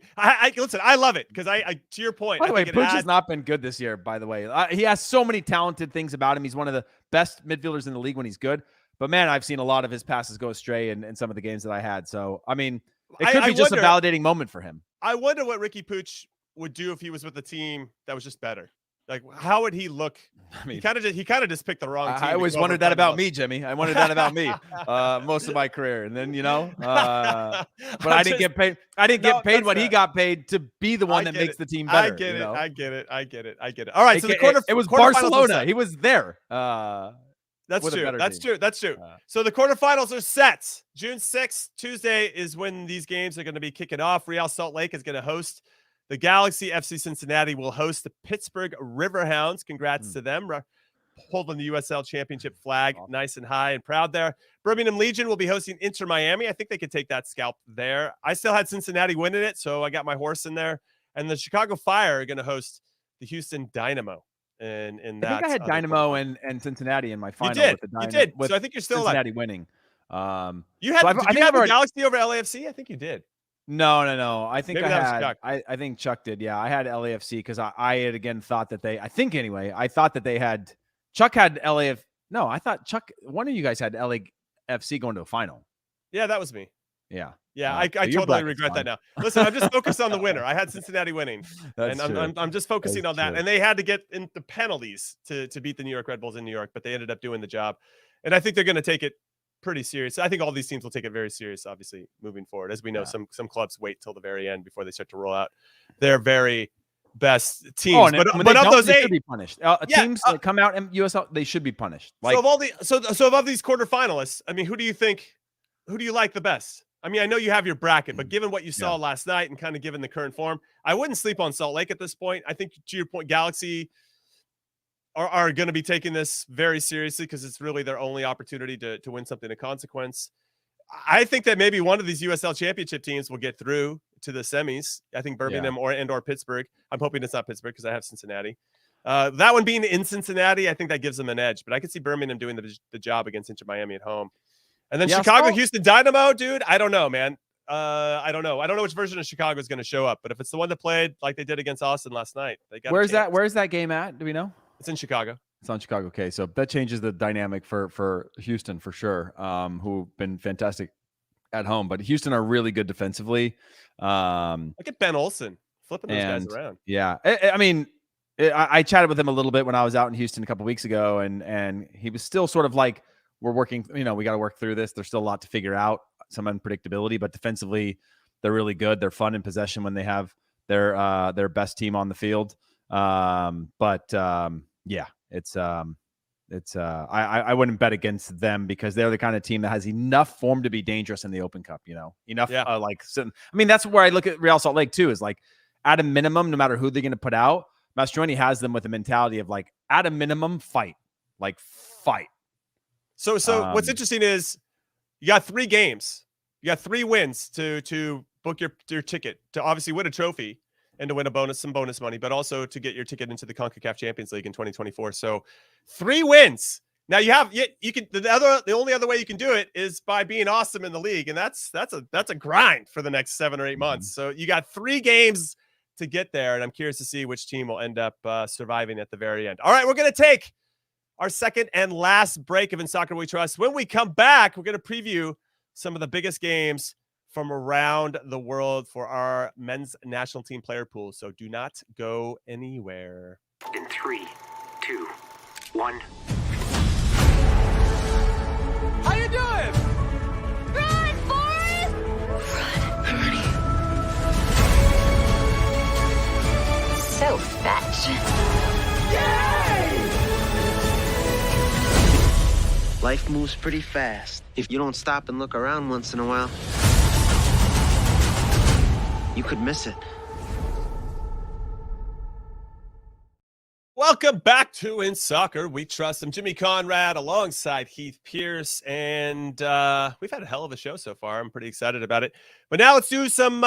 S1: Listen, I love it because I to your point.
S2: By the way, Pooch has not been good this year. By the way, he has so many talented things about him. He's one of the best midfielders in the league when he's good. But man, I've seen a lot of his passes go astray in some of the games that I had. So, I mean, it could be just a validating moment for him.
S1: I wonder what Ricky Pooch would do if he was with a team that was just better. Like, how would he look? I mean, he kind of just picked the wrong team.
S2: I always wondered that about me, Jimmy. I wondered that about me most of my career, and then but I didn't get paid. I didn't get paid what he got paid to be the one that makes the team better.
S1: I get it. All right, so
S2: it was Barcelona. He was there.
S1: That's true. So the quarterfinals are set. June 6th, Tuesday, is when these games are going to be kicking off. Real Salt Lake is going to host the Galaxy. FC Cincinnati will host the Pittsburgh Riverhounds. Congrats to them. Holding the USL Championship flag nice and high and proud there. Birmingham Legion will be hosting Inter Miami. I think they could take that scalp there. I still had Cincinnati winning it, so I got my horse in there. And the Chicago Fire are going to host the Houston Dynamo. And
S2: I think I had Dynamo and Cincinnati in my final.
S1: You did. So I think you're still
S2: Cincinnati winning.
S1: You had, did you have the Galaxy over LAFC? I think you did.
S2: No. I think
S1: Maybe
S2: I think Chuck did. Yeah, I had LAFC because I had again thought that I thought that they had Chuck had LAF. No, I thought Chuck. One of you guys had LAFC going to the final.
S1: Yeah, that was me.
S2: Yeah.
S1: I totally regret that now. Listen, I'm just focused on the winner. I had Cincinnati winning, and I'm just focusing on that. And they had to get into penalties to beat the New York Red Bulls in New York, but they ended up doing the job. And I think they're going to take it pretty serious. I think all these teams will take it very serious, obviously, moving forward. As we know, some clubs wait till the very end before they start to roll out their very best teams. But of those 8,
S2: they should be punished. Teams that come out in USL, they should be punished.
S1: So of all these quarterfinalists, I mean, who do you like the best? I mean, I know you have your bracket, but given what you saw last night and kind of given the current form, I wouldn't sleep on Salt Lake at this point. I think, to your point, Galaxy are going to be taking this very seriously because it's really their only opportunity to win something of consequence. I think that maybe one of these USL Championship teams will get through to the semis. I think Birmingham or Pittsburgh. I'm hoping it's not Pittsburgh because I have Cincinnati. That one being in Cincinnati, I think that gives them an edge. But I could see Birmingham doing the job against Inter Miami at home. And then Chicago, Houston Dynamo, dude. I don't know, man. I don't know. I don't know which version of Chicago is going to show up. But if it's the one that played like they did against Austin last night, they got.
S2: Where's that game at? Do we know?
S1: It's in Chicago.
S2: It's on Chicago. Okay, so that changes the dynamic for Houston for sure. Who've been fantastic at home, but Houston are really good defensively.
S1: Look at Ben Olsen flipping those guys around.
S2: Yeah, I mean, I chatted with him a little bit when I was out in Houston a couple weeks ago, and he was still sort of like, we're working, we got to work through this. There's still a lot to figure out, some unpredictability, but defensively, they're really good. They're fun in possession when they have their best team on the field. I wouldn't bet against them because they're the kind of team that has enough form to be dangerous in the Open Cup, that's where I look at Real Salt Lake too, is like at a minimum, no matter who they're going to put out, Mastroeni has them with a mentality of like, at a minimum, fight.
S1: So what's interesting is you got 3 games. You got 3 wins to book your ticket to obviously win a trophy and to win some bonus money, but also to get your ticket into the CONCACAF Champions League in 2024. So 3 wins. Now you can the only other way you can do it is by being awesome in the league, and that's a grind for the next 7 or 8 months. So you got 3 games to get there, and I'm curious to see which team will end up surviving at the very end. All right, we're going to take our second and last break of In Soccer We Trust. When we come back, we're going to preview some of the biggest games from around the world for our men's national team player pool. So do not go anywhere.
S5: In 3, 2, 1.
S3: How you doing?
S6: Run, Forrest! Run, Bernie. So fetch.
S3: Yay!
S7: Life moves pretty fast. If you don't stop and look around once in a while, you could miss it.
S1: Welcome back to In Soccer We Trust. I'm Jimmy Conrad alongside Heath Pearce, and we've had a hell of a show so far. I'm pretty excited about it. But now let's do some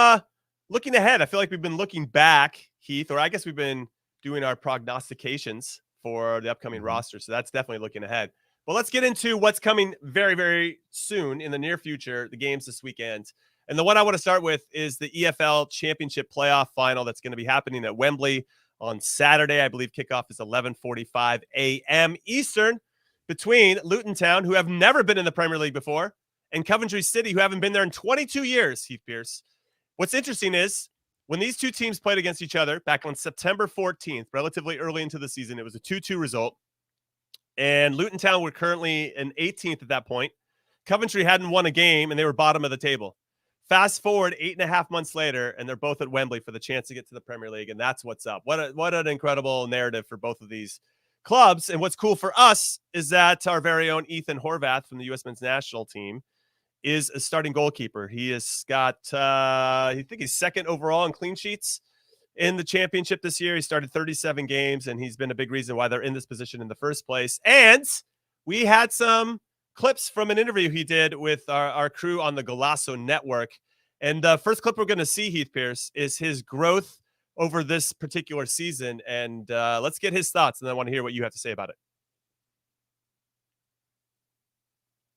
S1: looking ahead. I feel like we've been looking back, Heath, or I guess we've been doing our prognostications for the upcoming roster. So that's definitely looking ahead. Well, let's get into what's coming very, very soon in the near future, the games this weekend. And the one I want to start with is the EFL Championship Playoff Final that's going to be happening at Wembley on Saturday. I believe kickoff is 11:45 a.m. Eastern. between Luton Town, who have never been in the Premier League before, and Coventry City, who haven't been there in 22 years, Heath Pearce. What's interesting is when these two teams played against each other back on September 14th, relatively early into the season, it was a 2-2 result. And Luton Town were currently in 18th at that point. Coventry hadn't won a game, and they were bottom of the table. Fast forward 8.5 months later, and they're both at Wembley for the chance to get to the Premier League, and that's what's up. What an incredible narrative for both of these clubs. And what's cool for us is that our very own Ethan Horvath from the U.S. men's national team is a starting goalkeeper. He has got, I think he's second overall in clean sheets in the championship this year. He started 37 games, and he's been a big reason why they're in this position in the first place. And we had some clips from an interview he did with our crew on the Golasso Network. And the first clip we're going to see, Heath Pearce, is his growth over this particular season. And let's get his thoughts, and then I want to hear what you have to say about it.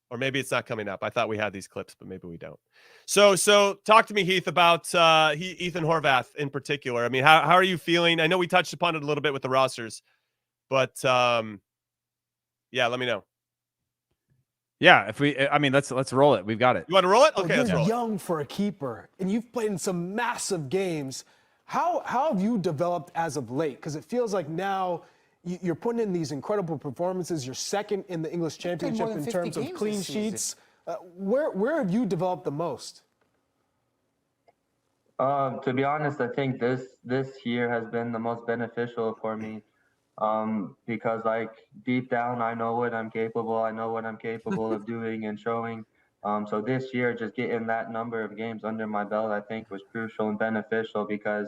S1: Or maybe it's not coming up. I thought we had these clips, but maybe we don't. So talk to me, Heath, about Ethan Horvath in particular. I mean, how are you feeling? I know we touched upon it a little bit with the rosters, but yeah, let me know.
S2: Yeah, let's roll it. We've got it.
S1: You want to roll it? Okay, let's roll it.
S8: You're young for a keeper, and you've played in some massive games. How have you developed as of late? Because it feels like now you're putting in these incredible performances. You're second in the English Championship in terms of clean sheets. Where have you developed the most?
S9: To be honest, I think this year has been the most beneficial for me. Because like deep down, I know what I'm capable. I know what I'm capable of doing and showing. So this year, just getting that number of games under my belt, I think was crucial and beneficial because,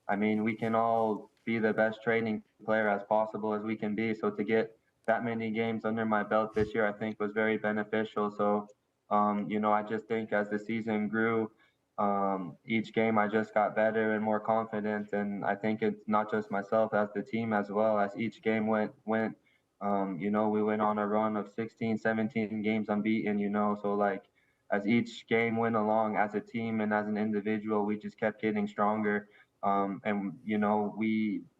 S9: I mean, we can all be the best training player as possible as we can be. So to get that many games under my belt this year, I think was very beneficial. So, I just think as the season grew, each game I just got better and more confident, and I think it's not just myself, as the team as well. As each game went we went on a run of 16 17 games unbeaten, so like as each game went along, as a team and as an individual, we just kept getting stronger.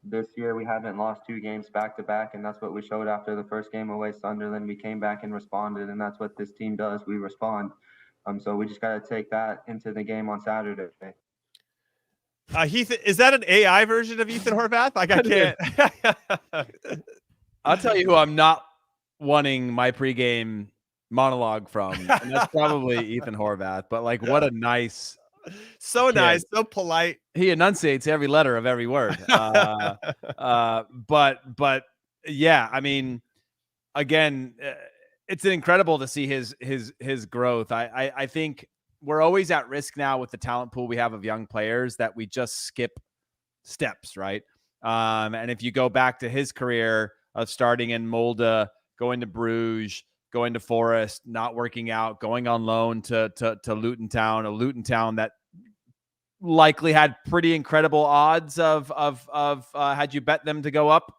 S9: This year we haven't lost 2 games back to back, and that's what we showed after the first game away Sunderland. We came back and responded, and that's what this team does. We respond. So we just got to take that into the game on Saturday.
S1: Heath, is that an AI version of Ethan Horvath? Like, I can't.
S2: I'll tell you who I'm not wanting my pregame monologue from, and that's probably Ethan Horvath. But like, what a nice,
S1: so kid. Nice, so polite.
S2: He enunciates every letter of every word. But yeah, I mean, again. It's incredible to see his growth. I think we're always at risk now with the talent pool we have of young players that we just skip steps, right? And if you go back to his career of starting in Molde, going to Bruges, going to Forest, not working out, going on loan to Luton Town, a Luton Town that likely had pretty incredible odds of had you bet them to go up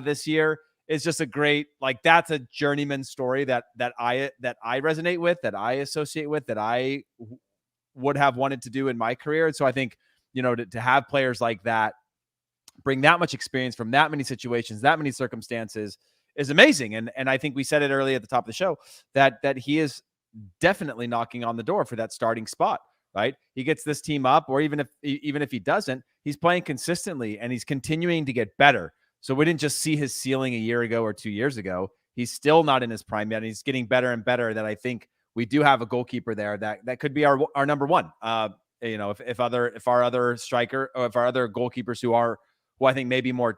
S2: this year. It's just a great, like, that's a journeyman story that I resonate with, that I associate with, that I would have wanted to do in my career. And so I think, to have players like that bring that much experience from that many situations, that many circumstances is amazing. And I think we said it early at the top of the show that he is definitely knocking on the door for that starting spot, right? He gets this team up, or even if he doesn't, he's playing consistently and he's continuing to get better. So we didn't just see his ceiling a year ago or 2 years ago. He's still not in his prime yet. And he's getting better and better. That I think we do have a goalkeeper there that could be our number one. If our other striker, or if our other goalkeepers who I think maybe more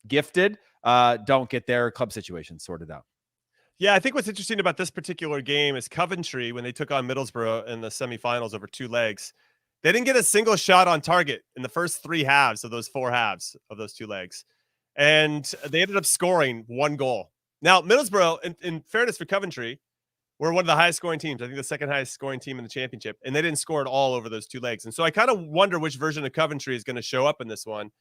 S2: gifted don't get their club situation sorted out.
S1: Yeah, I think what's interesting about this particular game is Coventry, when they took on Middlesbrough in the semifinals over 2 legs, they didn't get a single shot on target in the first 3 halves of those 4 halves of those 2 legs. And they ended up scoring 1 goal. Now, Middlesbrough, in fairness for Coventry, were one of the highest scoring teams. I think the second highest scoring team in the championship. And they didn't score at all over those 2 legs. And so I kind of wonder which version of Coventry is going to show up in this one.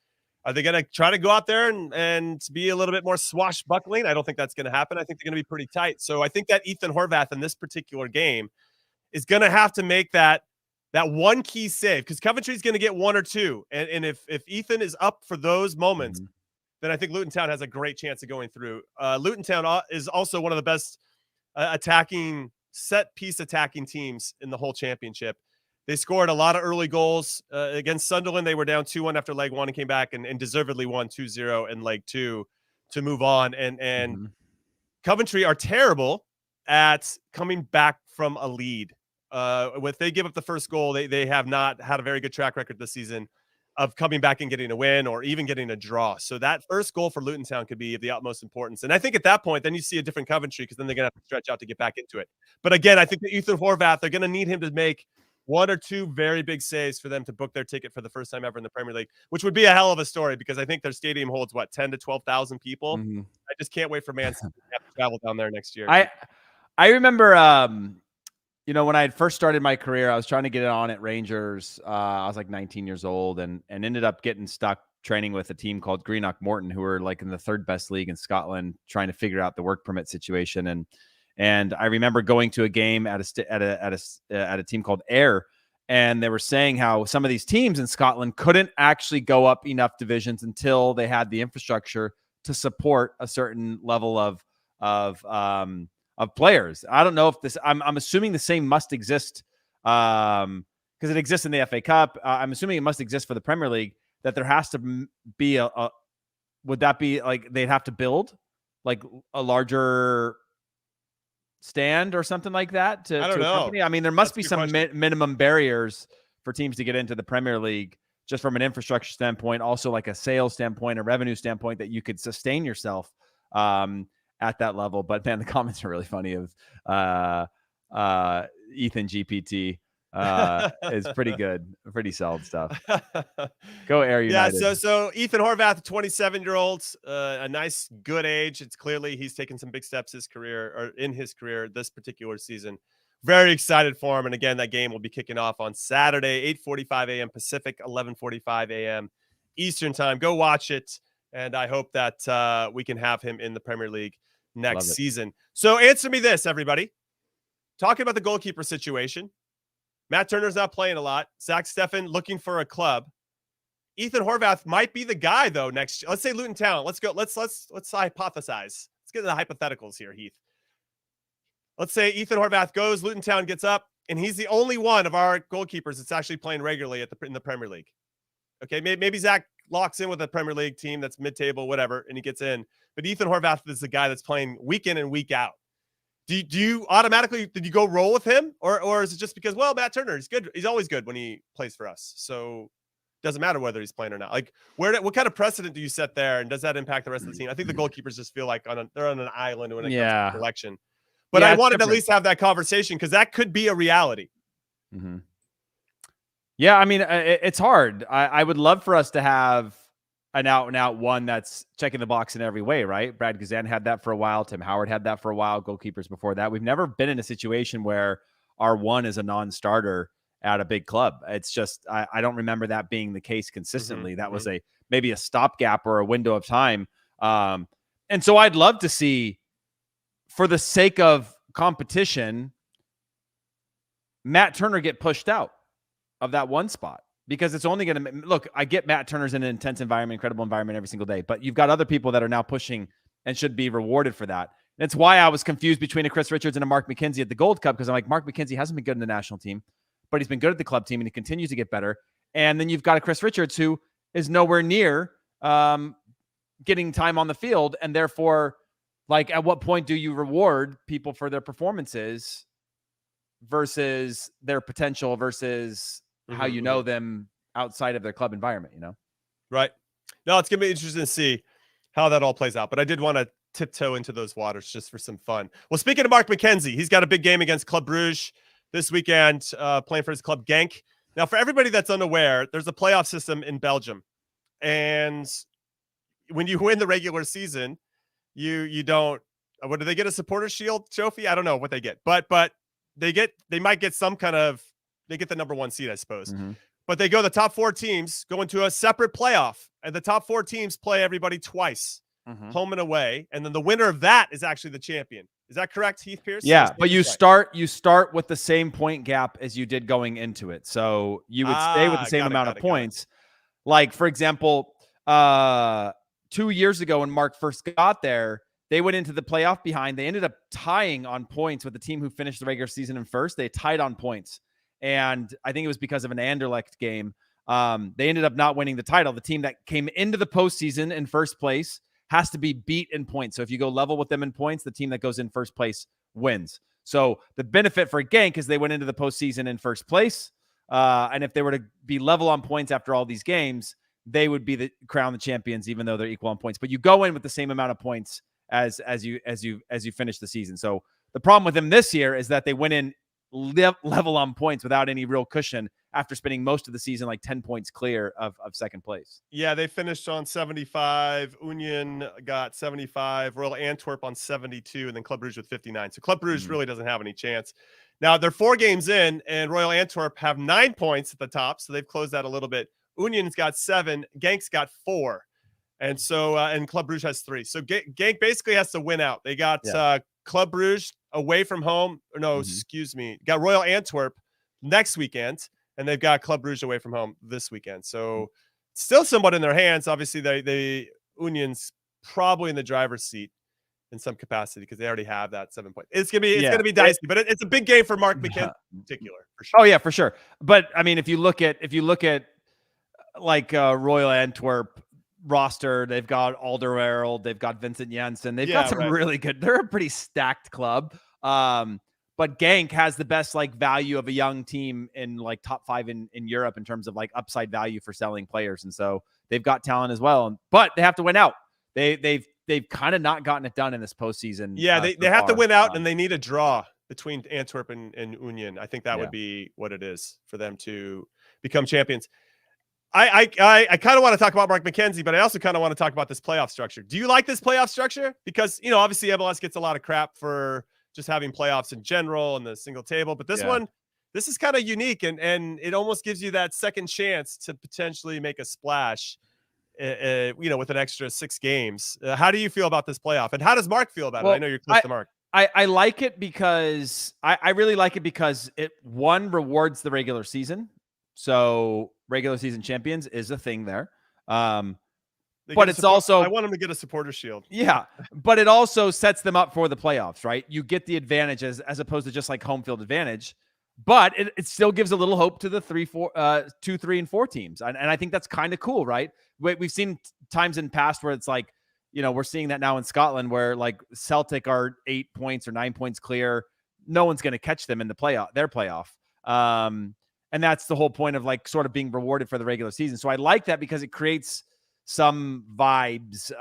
S1: Are they going to try to go out there and be a little bit more swashbuckling? I don't think that's going to happen. I think they're going to be pretty tight. So I think that Ethan Horvath in this particular game is going to have to make that one key save, because Coventry's going to get 1 or 2. And if Ethan is up for those moments, then I think Luton Town has a great chance of going through. Luton Town is also one of the best set-piece attacking teams in the whole championship. They scored a lot of early goals. Against Sunderland, they were down 2-1 after leg 1 and came back and deservedly won 2-0 in leg 2 to move on. And Coventry are terrible at coming back from a lead. If they give up the first goal, they have not had a very good track record this season of coming back and getting a win or even getting a draw. So that first goal for Luton Town could be of the utmost importance. And I think at that point, then you see a different Coventry because then they're going to have to stretch out to get back into it. But again, I think that Ethan Horvath, they're going to need him to make 1 or 2 very big saves for them to book their ticket for the first time ever in the Premier League, which would be a hell of a story because I think their stadium holds, 10 to 12,000 people. I just can't wait for Man City to have to travel down there next year.
S2: I remember, when I had first started my career, I was trying to get it on at Rangers. I was like 19 years old and ended up getting stuck training with a team called Greenock Morton, who were like in the 3rd best league in Scotland, trying to figure out the work permit situation. And I remember going to a game at a team called Ayr, and they were saying how some of these teams in Scotland couldn't actually go up enough divisions until they had the infrastructure to support a certain level of players. I don't know if this. I'm assuming the same must exist because it exists in the FA Cup. I'm assuming it must exist for the Premier League. That there has to be would that be like they'd have to build like a larger stand or something like that to accompany? I mean, there must be some minimum barriers for teams to get into the Premier League just from an infrastructure standpoint, also like a sales standpoint, a revenue standpoint that you could sustain yourself at that level. But man, the comments are really funny of Ethan GPT. Is pretty good, pretty solid stuff. Go Ayr United.
S1: Yeah, so Ethan Horvath, 27-year-old, a nice, good age. It's clearly he's taken some big steps in his career this particular season. Very excited for him. And again, that game will be kicking off on Saturday, 8:45 a.m. Pacific, 11:45 a.m. Eastern time. Go watch it. And I hope that we can have him in the Premier League next season. So answer me this, everybody. Talking about the goalkeeper situation. Matt Turner's not playing a lot. Zach Steffen looking for a club. Ethan Horvath might be the guy though next year. Let's say Luton Town. Let's go. Let's hypothesize. Let's get into the hypotheticals here, Heath. Let's say Ethan Horvath goes, Luton Town gets up, and he's the only one of our goalkeepers that's actually playing regularly in the Premier League. Okay, maybe Zach locks in with a Premier League team that's mid-table, whatever, and he gets in. But Ethan Horvath is the guy that's playing week in and week out. Do you automatically, did you go roll with him? Or is it just because, well, Matt Turner is good. He's always good when he plays for us. So it doesn't matter whether he's playing or not. Like, what kind of precedent do you set there? And does that impact the rest of the team? I think the goalkeepers just feel like they're on an island when it comes to selection. But I wanted to at least have that conversation because that could be a reality.
S2: Mm-hmm. Yeah, I mean, it's hard. I would love for us to have an out-and-out one that's checking the box in every way, right? Brad Guzan had that for a while. Tim Howard had that for a while. Goalkeepers before that. We've never been in a situation where our one is a non-starter at a big club. It's just, I don't remember that being the case consistently. Mm-hmm. That was maybe a stopgap or a window of time. And so I'd love to see, for the sake of competition, Matt Turner get pushed out of that one spot. Because it's only going to look, I get Matt Turner's in an intense environment, incredible environment every single day, but you've got other people that are now pushing and should be rewarded for that. And it's why I was confused between a Chris Richards and a Mark McKenzie at the Gold Cup, because I'm like, Mark McKenzie hasn't been good in the national team, but he's been good at the club team and he continues to get better. And then you've got a Chris Richards who is nowhere near getting time on the field. And therefore, like, at what point do you reward people for their performances versus their potential versus how you know them outside of their club environment, you know?
S1: Right. No, it's going to be interesting to see how that all plays out. But I did want to tiptoe into those waters just for some fun. Well, speaking of Mark McKenzie, he's got a big game against Club Brugge this weekend, playing for his club Genk. Now, for everybody that's unaware, there's a playoff system in Belgium. And when you win the regular season, you don't, what do they get, a supporter shield trophy? I don't know what they get, but they might get some kind of, they get the number one seed, I suppose. Mm-hmm. But they go, the top 4 teams go into a separate playoff, and the top 4 teams play everybody twice, home and away. And then the winner of that is actually the champion. Is that correct, Heath Pearce?
S2: Yeah, but you start with the same point gap as you did going into it. So you would stay with the same amount of points. Like, for example, 2 2 years ago when Mark first got there, they went into the playoff behind. They ended up tying on points with the team who finished the regular season in first. They tied on points. And I think it was because of an Anderlecht game. They ended up not winning the title. The team that came into the postseason in first place has to be beat in points. So if you go level with them in points, the team that goes in first place wins. So the benefit for Genk is they went into the postseason in first place. And if they were to be level on points after all these games, they would be the crown the champions, even though they're equal on points. But you go in with the same amount of points as you finish the season. So the problem with them this year is that they went in level on points without any real cushion after spending most of the season like 10 points clear of second place.
S1: Yeah, they finished on 75. Union got 75. Royal Antwerp on 72, and then Club Brugge with 59. So Club Brugge really doesn't have any chance. Now they're 4 games in, and Royal Antwerp have 9 points at the top, so they've closed that a little bit. Union's got 7. Genk's got 4. And so, and Club Brugge has 3. So Genk basically has to win out. They got Club Brugge away from home. Or no, excuse me. Got Royal Antwerp next weekend, and they've got Club Brugge away from home this weekend. So still somewhat in their hands. Obviously, they Union's probably in the driver's seat in some capacity because they already have that 7 point. It's gonna be dicey, but it's a big game for Mark McKenzie in particular, for sure.
S2: Oh yeah, for sure. But I mean, if you look at like Royal Antwerp roster, they've got Alderweireld, they've got Vincent Janssen, they've got some really good. They're a pretty stacked club. But Genk has the best like value of a young team in like top 5 in Europe in terms of like upside value for selling players, and so they've got talent as well. But they have to win out. They've kind of not gotten it done in this postseason.
S1: Yeah, they have to win out, and they need a draw between Antwerp and Union. I think that would be what it is for them to become champions. I kind of want to talk about Mark McKenzie, but I also kind of want to talk about this playoff structure. Do you like this playoff structure? Because, obviously MLS gets a lot of crap for just having playoffs in general and the single table, but this is kind of unique, and it almost gives you that second chance to potentially make a splash, with an extra 6 games. How do you feel about this playoff, and how does Mark feel about it? I know you're close to Mark.
S2: I like it because I really like it because it rewards the regular season. So regular season champions is a thing there. But it's also,
S1: I want them to get a supporter shield.
S2: Yeah. But it also sets them up for the playoffs, right? You get the advantage as opposed to just like home field advantage, but it still gives a little hope to the 2, 3, and 4 teams. And I think that's kind of cool, right? We've seen times in past where it's like, we're seeing that now in Scotland where like Celtic are 8 points or 9 points clear. No one's going to catch them in their playoff. And that's the whole point of like sort of being rewarded for the regular season. So I like that because it creates some vibes,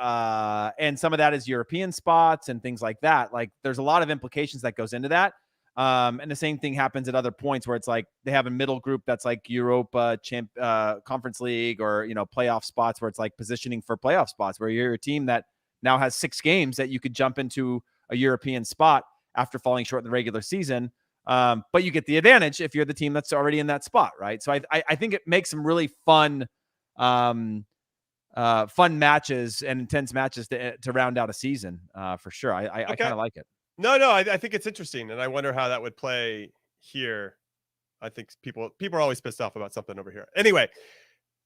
S2: and some of that is European spots and things like that. Like there's a lot of implications that goes into that. And the same thing happens at other points where it's like they have a middle group that's like Europa Conference League or, playoff spots where it's like positioning for playoff spots where you're a team that now has 6 games that you could jump into a European spot after falling short in the regular season. But you get the advantage if you're the team that's already in that spot, right? So I think it makes some really fun matches and intense matches to round out a season, for sure. I kind of like it.
S1: No, I think it's interesting, and I wonder how that would play here. I think people are always pissed off about something over here. Anyway,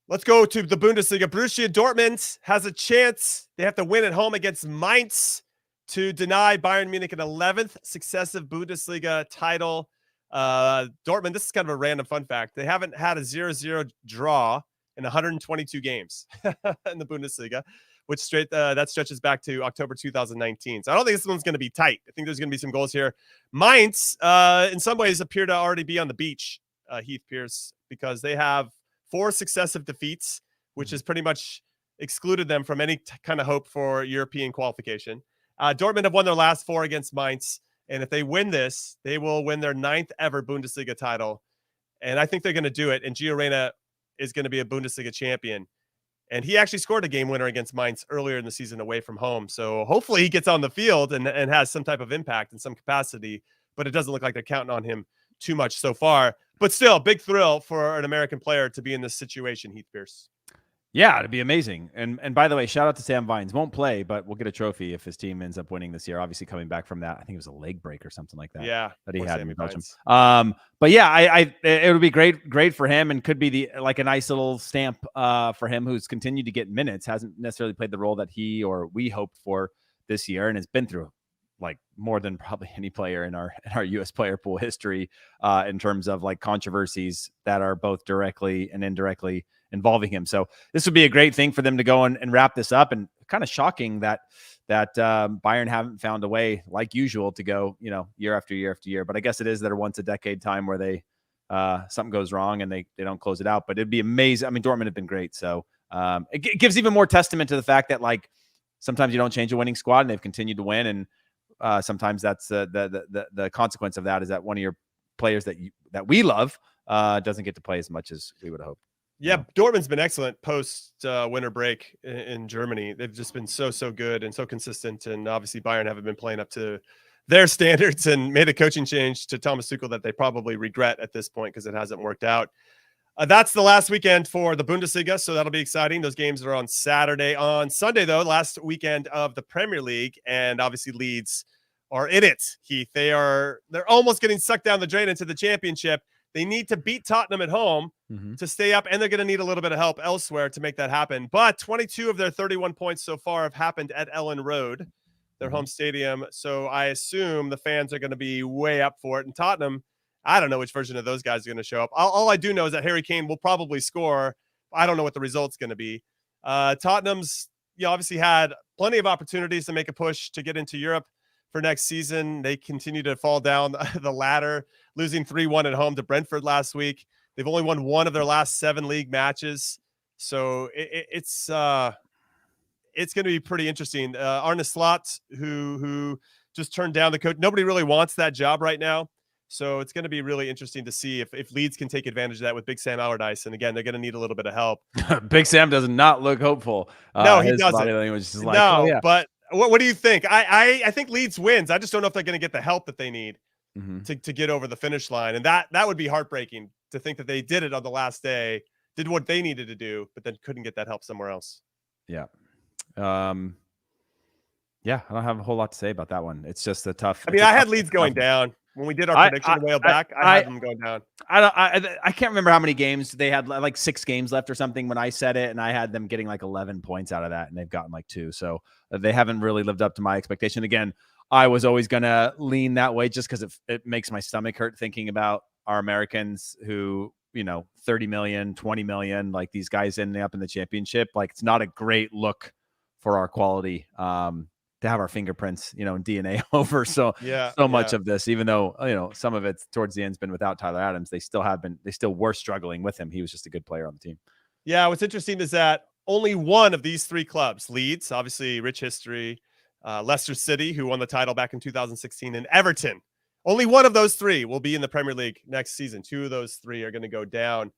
S1: let's go to the Bundesliga. Borussia Dortmund has a chance. They have to win at home against Mainz to deny Bayern Munich an 11th successive Bundesliga title. Dortmund, this is kind of a random fun fact. They haven't had a 0-0 draw in 122 games in the Bundesliga, which that stretches back to October 2019. So I don't think this one's going to be tight. I think there's going to be some goals here. Mainz, in some ways, appear to already be on the beach, Heath Pearce, because they have 4 successive defeats, which has pretty much excluded them from any kind of hope for European qualification. Dortmund have won their last 4 against Mainz, and if they win this, they will win their 9th ever Bundesliga title. And I think they're going to do it, and Gio Reyna is going to be a Bundesliga champion. And he actually scored a game winner against Mainz earlier in the season away from home. So hopefully he gets on the field and has some type of impact in some capacity, but it doesn't look like they're counting on him too much so far. But still, big thrill for an American player to be in this situation, Heath Pearce.
S2: Yeah, it'd be amazing. And by the way, shout out to Sam Vines. Won't play, but we'll get a trophy if his team ends up winning this year. Obviously, coming back from that, I think it was a leg break or something like that.
S1: Yeah,
S2: that he had in Belgium.
S1: Vines.
S2: But yeah, it would be great for him, and could be a nice little stamp for him, who's continued to get minutes, hasn't necessarily played the role that he or we hoped for this year, and has been through like more than probably any player in our U.S. player pool history in terms of like controversies that are both directly and indirectly involving him. So this would be a great thing for them to go and wrap this up. And kind of shocking that Bayern haven't found a way, like usual, to go, year after year after year. But I guess it is their once a decade time where they something goes wrong and they don't close it out. But it'd be amazing. I mean, Dortmund have been great. So it gives even more testament to the fact that like sometimes you don't change a winning squad, and they've continued to win. And sometimes that's the consequence of that is that one of your players that we love doesn't get to play as much as we would have hoped.
S1: Yeah, Dortmund's been excellent post winter break in Germany. They've just been so good and so consistent. And obviously Bayern haven't been playing up to their standards and made a coaching change to Thomas Tuchel that they probably regret at this point because it hasn't worked out. That's the last weekend for the Bundesliga, so that'll be exciting. Those games are on Saturday. On Sunday, though, last weekend of the Premier League, and obviously Leeds are in it, Heath. They're almost getting sucked down the drain into the Championship. They need to beat Tottenham at home to stay up, and they're going to need a little bit of help elsewhere to make that happen. But 22 of their 31 points so far have happened at Ellen Road, their home stadium. So I assume the fans are going to be way up for it. And Tottenham, I don't know which version of those guys are going to show up. All I do know is that Harry Kane will probably score. I don't know what the result's going to be. Tottenham's obviously had plenty of opportunities to make a push to get into Europe for next season. They continue to fall down the ladder, losing 3-1 at home to Brentford last week. They've only won one of their last 7 league matches. So it's going to be pretty interesting. Arne Slot, who just turned down the coach. Nobody really wants that job right now. So it's going to be really interesting to see if Leeds can take advantage of that with Big Sam Allardyce. And again, they're going to need a little bit of help.
S2: Big Sam does not look hopeful.
S1: No, he doesn't.
S2: Body language is like,
S1: no,
S2: oh, yeah.
S1: But what do you think? I think Leeds wins. I just don't know if they're going to get the help that they need to get over the finish line. And that would be heartbreaking to think that they did it on the last day, did what they needed to do, but then couldn't get that help somewhere else.
S2: Yeah. Yeah, I don't have a whole lot to say about that one. It's just a tough.
S1: I mean, I had Leeds going down. When we did our prediction a while back, I had them going down.
S2: I can't remember how many games they had, like 6 games left or something when I said it, and I had them getting like 11 points out of that, and they've gotten like 2. So they haven't really lived up to my expectation. Again, I was always going to lean that way just because it makes my stomach hurt thinking about our Americans who, 30 million, 20 million, like these guys ending up in the championship. Like it's not a great look for our quality. To have our fingerprints, and DNA over so much of this, even though, some of it towards the end's been without Tyler Adams, they still were struggling with him. He was just a good player on the team.
S1: Yeah. What's interesting is that only one of these 3 clubs, Leeds, obviously rich history, Leicester City, who won the title back in 2016, and Everton, only one of those 3 will be in the Premier League next season. 2 of those 3 are going to go down.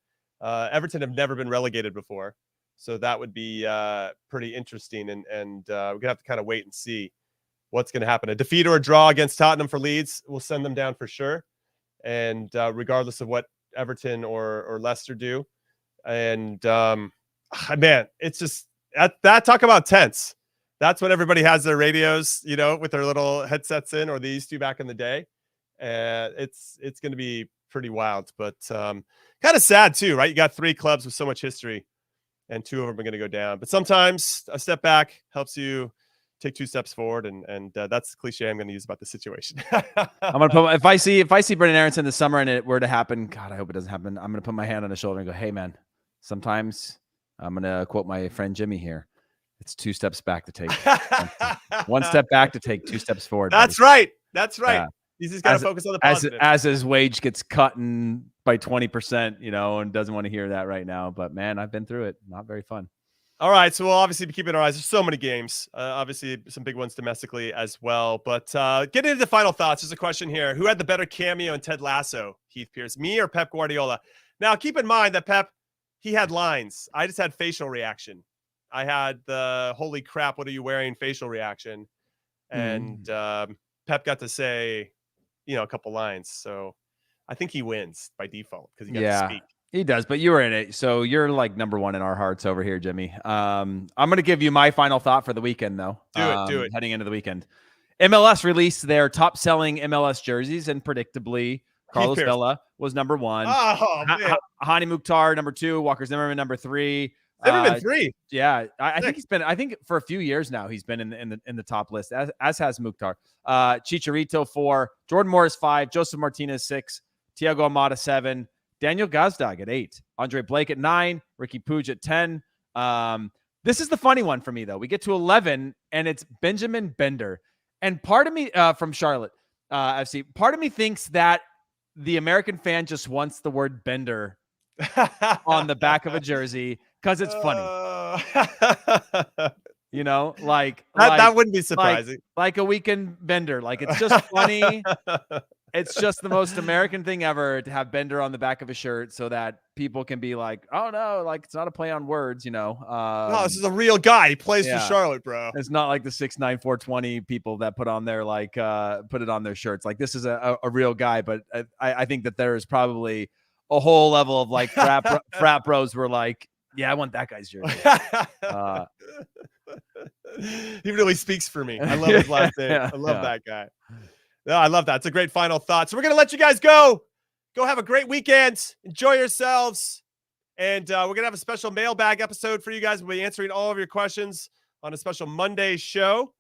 S1: Everton have never been relegated before. So that would be pretty interesting, and we're going to have to kind of wait and see what's going to happen. A defeat or a draw against Tottenham for Leeds will send them down for sure, and regardless of what Everton or Leicester do. And, man, it's just that talk about tense. That's what everybody has their radios, with their little headsets in, or they used to back in the day. It's going to be pretty wild, but kind of sad too, right? You got 3 clubs with so much history, and 2 of them are going to go down. But sometimes a step back helps you take 2 steps forward, and that's the cliche I'm going to use about the situation.
S2: I'm going to put, if I see Brendan Aronson this summer and it were to happen, God, I hope it doesn't happen. I'm going to put my hand on his shoulder and go, hey man, sometimes I'm going to quote my friend Jimmy here. It's 2 steps back to take 1 step back to take 2 steps forward.
S1: That's
S2: buddy.
S1: right. He's just got to focus on the positive.
S2: As his wage gets cut by 20%, and doesn't want to hear that right now. But man, I've been through it. Not very fun.
S1: All right. So we'll obviously be keeping our eyes. There's so many games, obviously some big ones domestically as well. But getting into the final thoughts, there's a question here. Who had the better cameo in Ted Lasso, Heath Pearce, me or Pep Guardiola? Now, keep in mind that Pep, he had lines. I just had facial reaction. I had the holy crap, what are you wearing facial reaction. And Pep got to say, a couple lines. So I think he wins by default because he got to speak.
S2: He does, but you were in it, so you're like number one in our hearts over here, Jimmy. I'm going to give you my final thought for the weekend, though.
S1: Do it.
S2: Heading into the weekend. MLS released their top-selling MLS jerseys, and predictably, Carlos Vela was number one.
S1: Oh, man.
S2: Hani Mukhtar, number two. Walker Zimmerman, number three.
S1: Zimmerman, three.
S2: Yeah, I think he's been. I think for a few years now he's been in the top list, as has Mukhtar. Chicharito 4, Jordan Morris 5, Joseph Martinez 6, Thiago Almada 7, Daniel Gazdag at 8, Andre Blake at 9, Ricky Puig at 10. This is the funny one for me though. We get to 11 and it's Benjamin Bender, and part of me from Charlotte FC. Part of me thinks that the American fan just wants the word Bender on the back of a jersey because it's funny. You know,
S1: that wouldn't be surprising.
S2: Like a weekend Bender. Like, it's just funny. It's just the most American thing ever to have Bender on the back of a shirt so that people can be like, oh no, like it's not a play on words, you know.
S1: No, this is a real guy. He plays for Charlotte, bro.
S2: It's not like the 6'9", 420 people that put on their put it on their shirts. Like, this is a real guy, but I think that there is probably a whole level of like frat bros were like, yeah, I want that guy's jersey.
S1: He really speaks for me. I love his last name. I love that guy. No, I love that. It's a great final thought. So we're going to let you guys go. Go have a great weekend. Enjoy yourselves. And we're going to have a special mailbag episode for you guys. We'll be answering all of your questions on a special Monday show.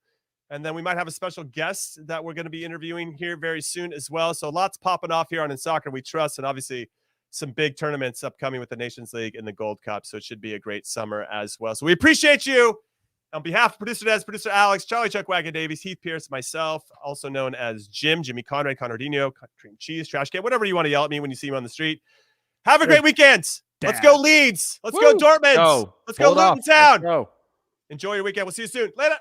S1: And then we might have a special guest that we're going to be interviewing here very soon as well. So lots popping off here on In Soccer We Trust. And obviously some big tournaments upcoming with the Nations League and the Gold Cup. So it should be a great summer as well. So we appreciate you. On behalf of producer Des, producer Alex, Charlie Chuck Wagon Davies, Heath Pearce, myself, also known as Jimmy Conrad, Conradino, Cream Cheese, Trash Can, whatever you want to yell at me when you see me on the street. Have a great weekend. Let's go Leeds. Let's go Dortmund. Let's go Luton Town. Enjoy your weekend. We'll see you soon. Later.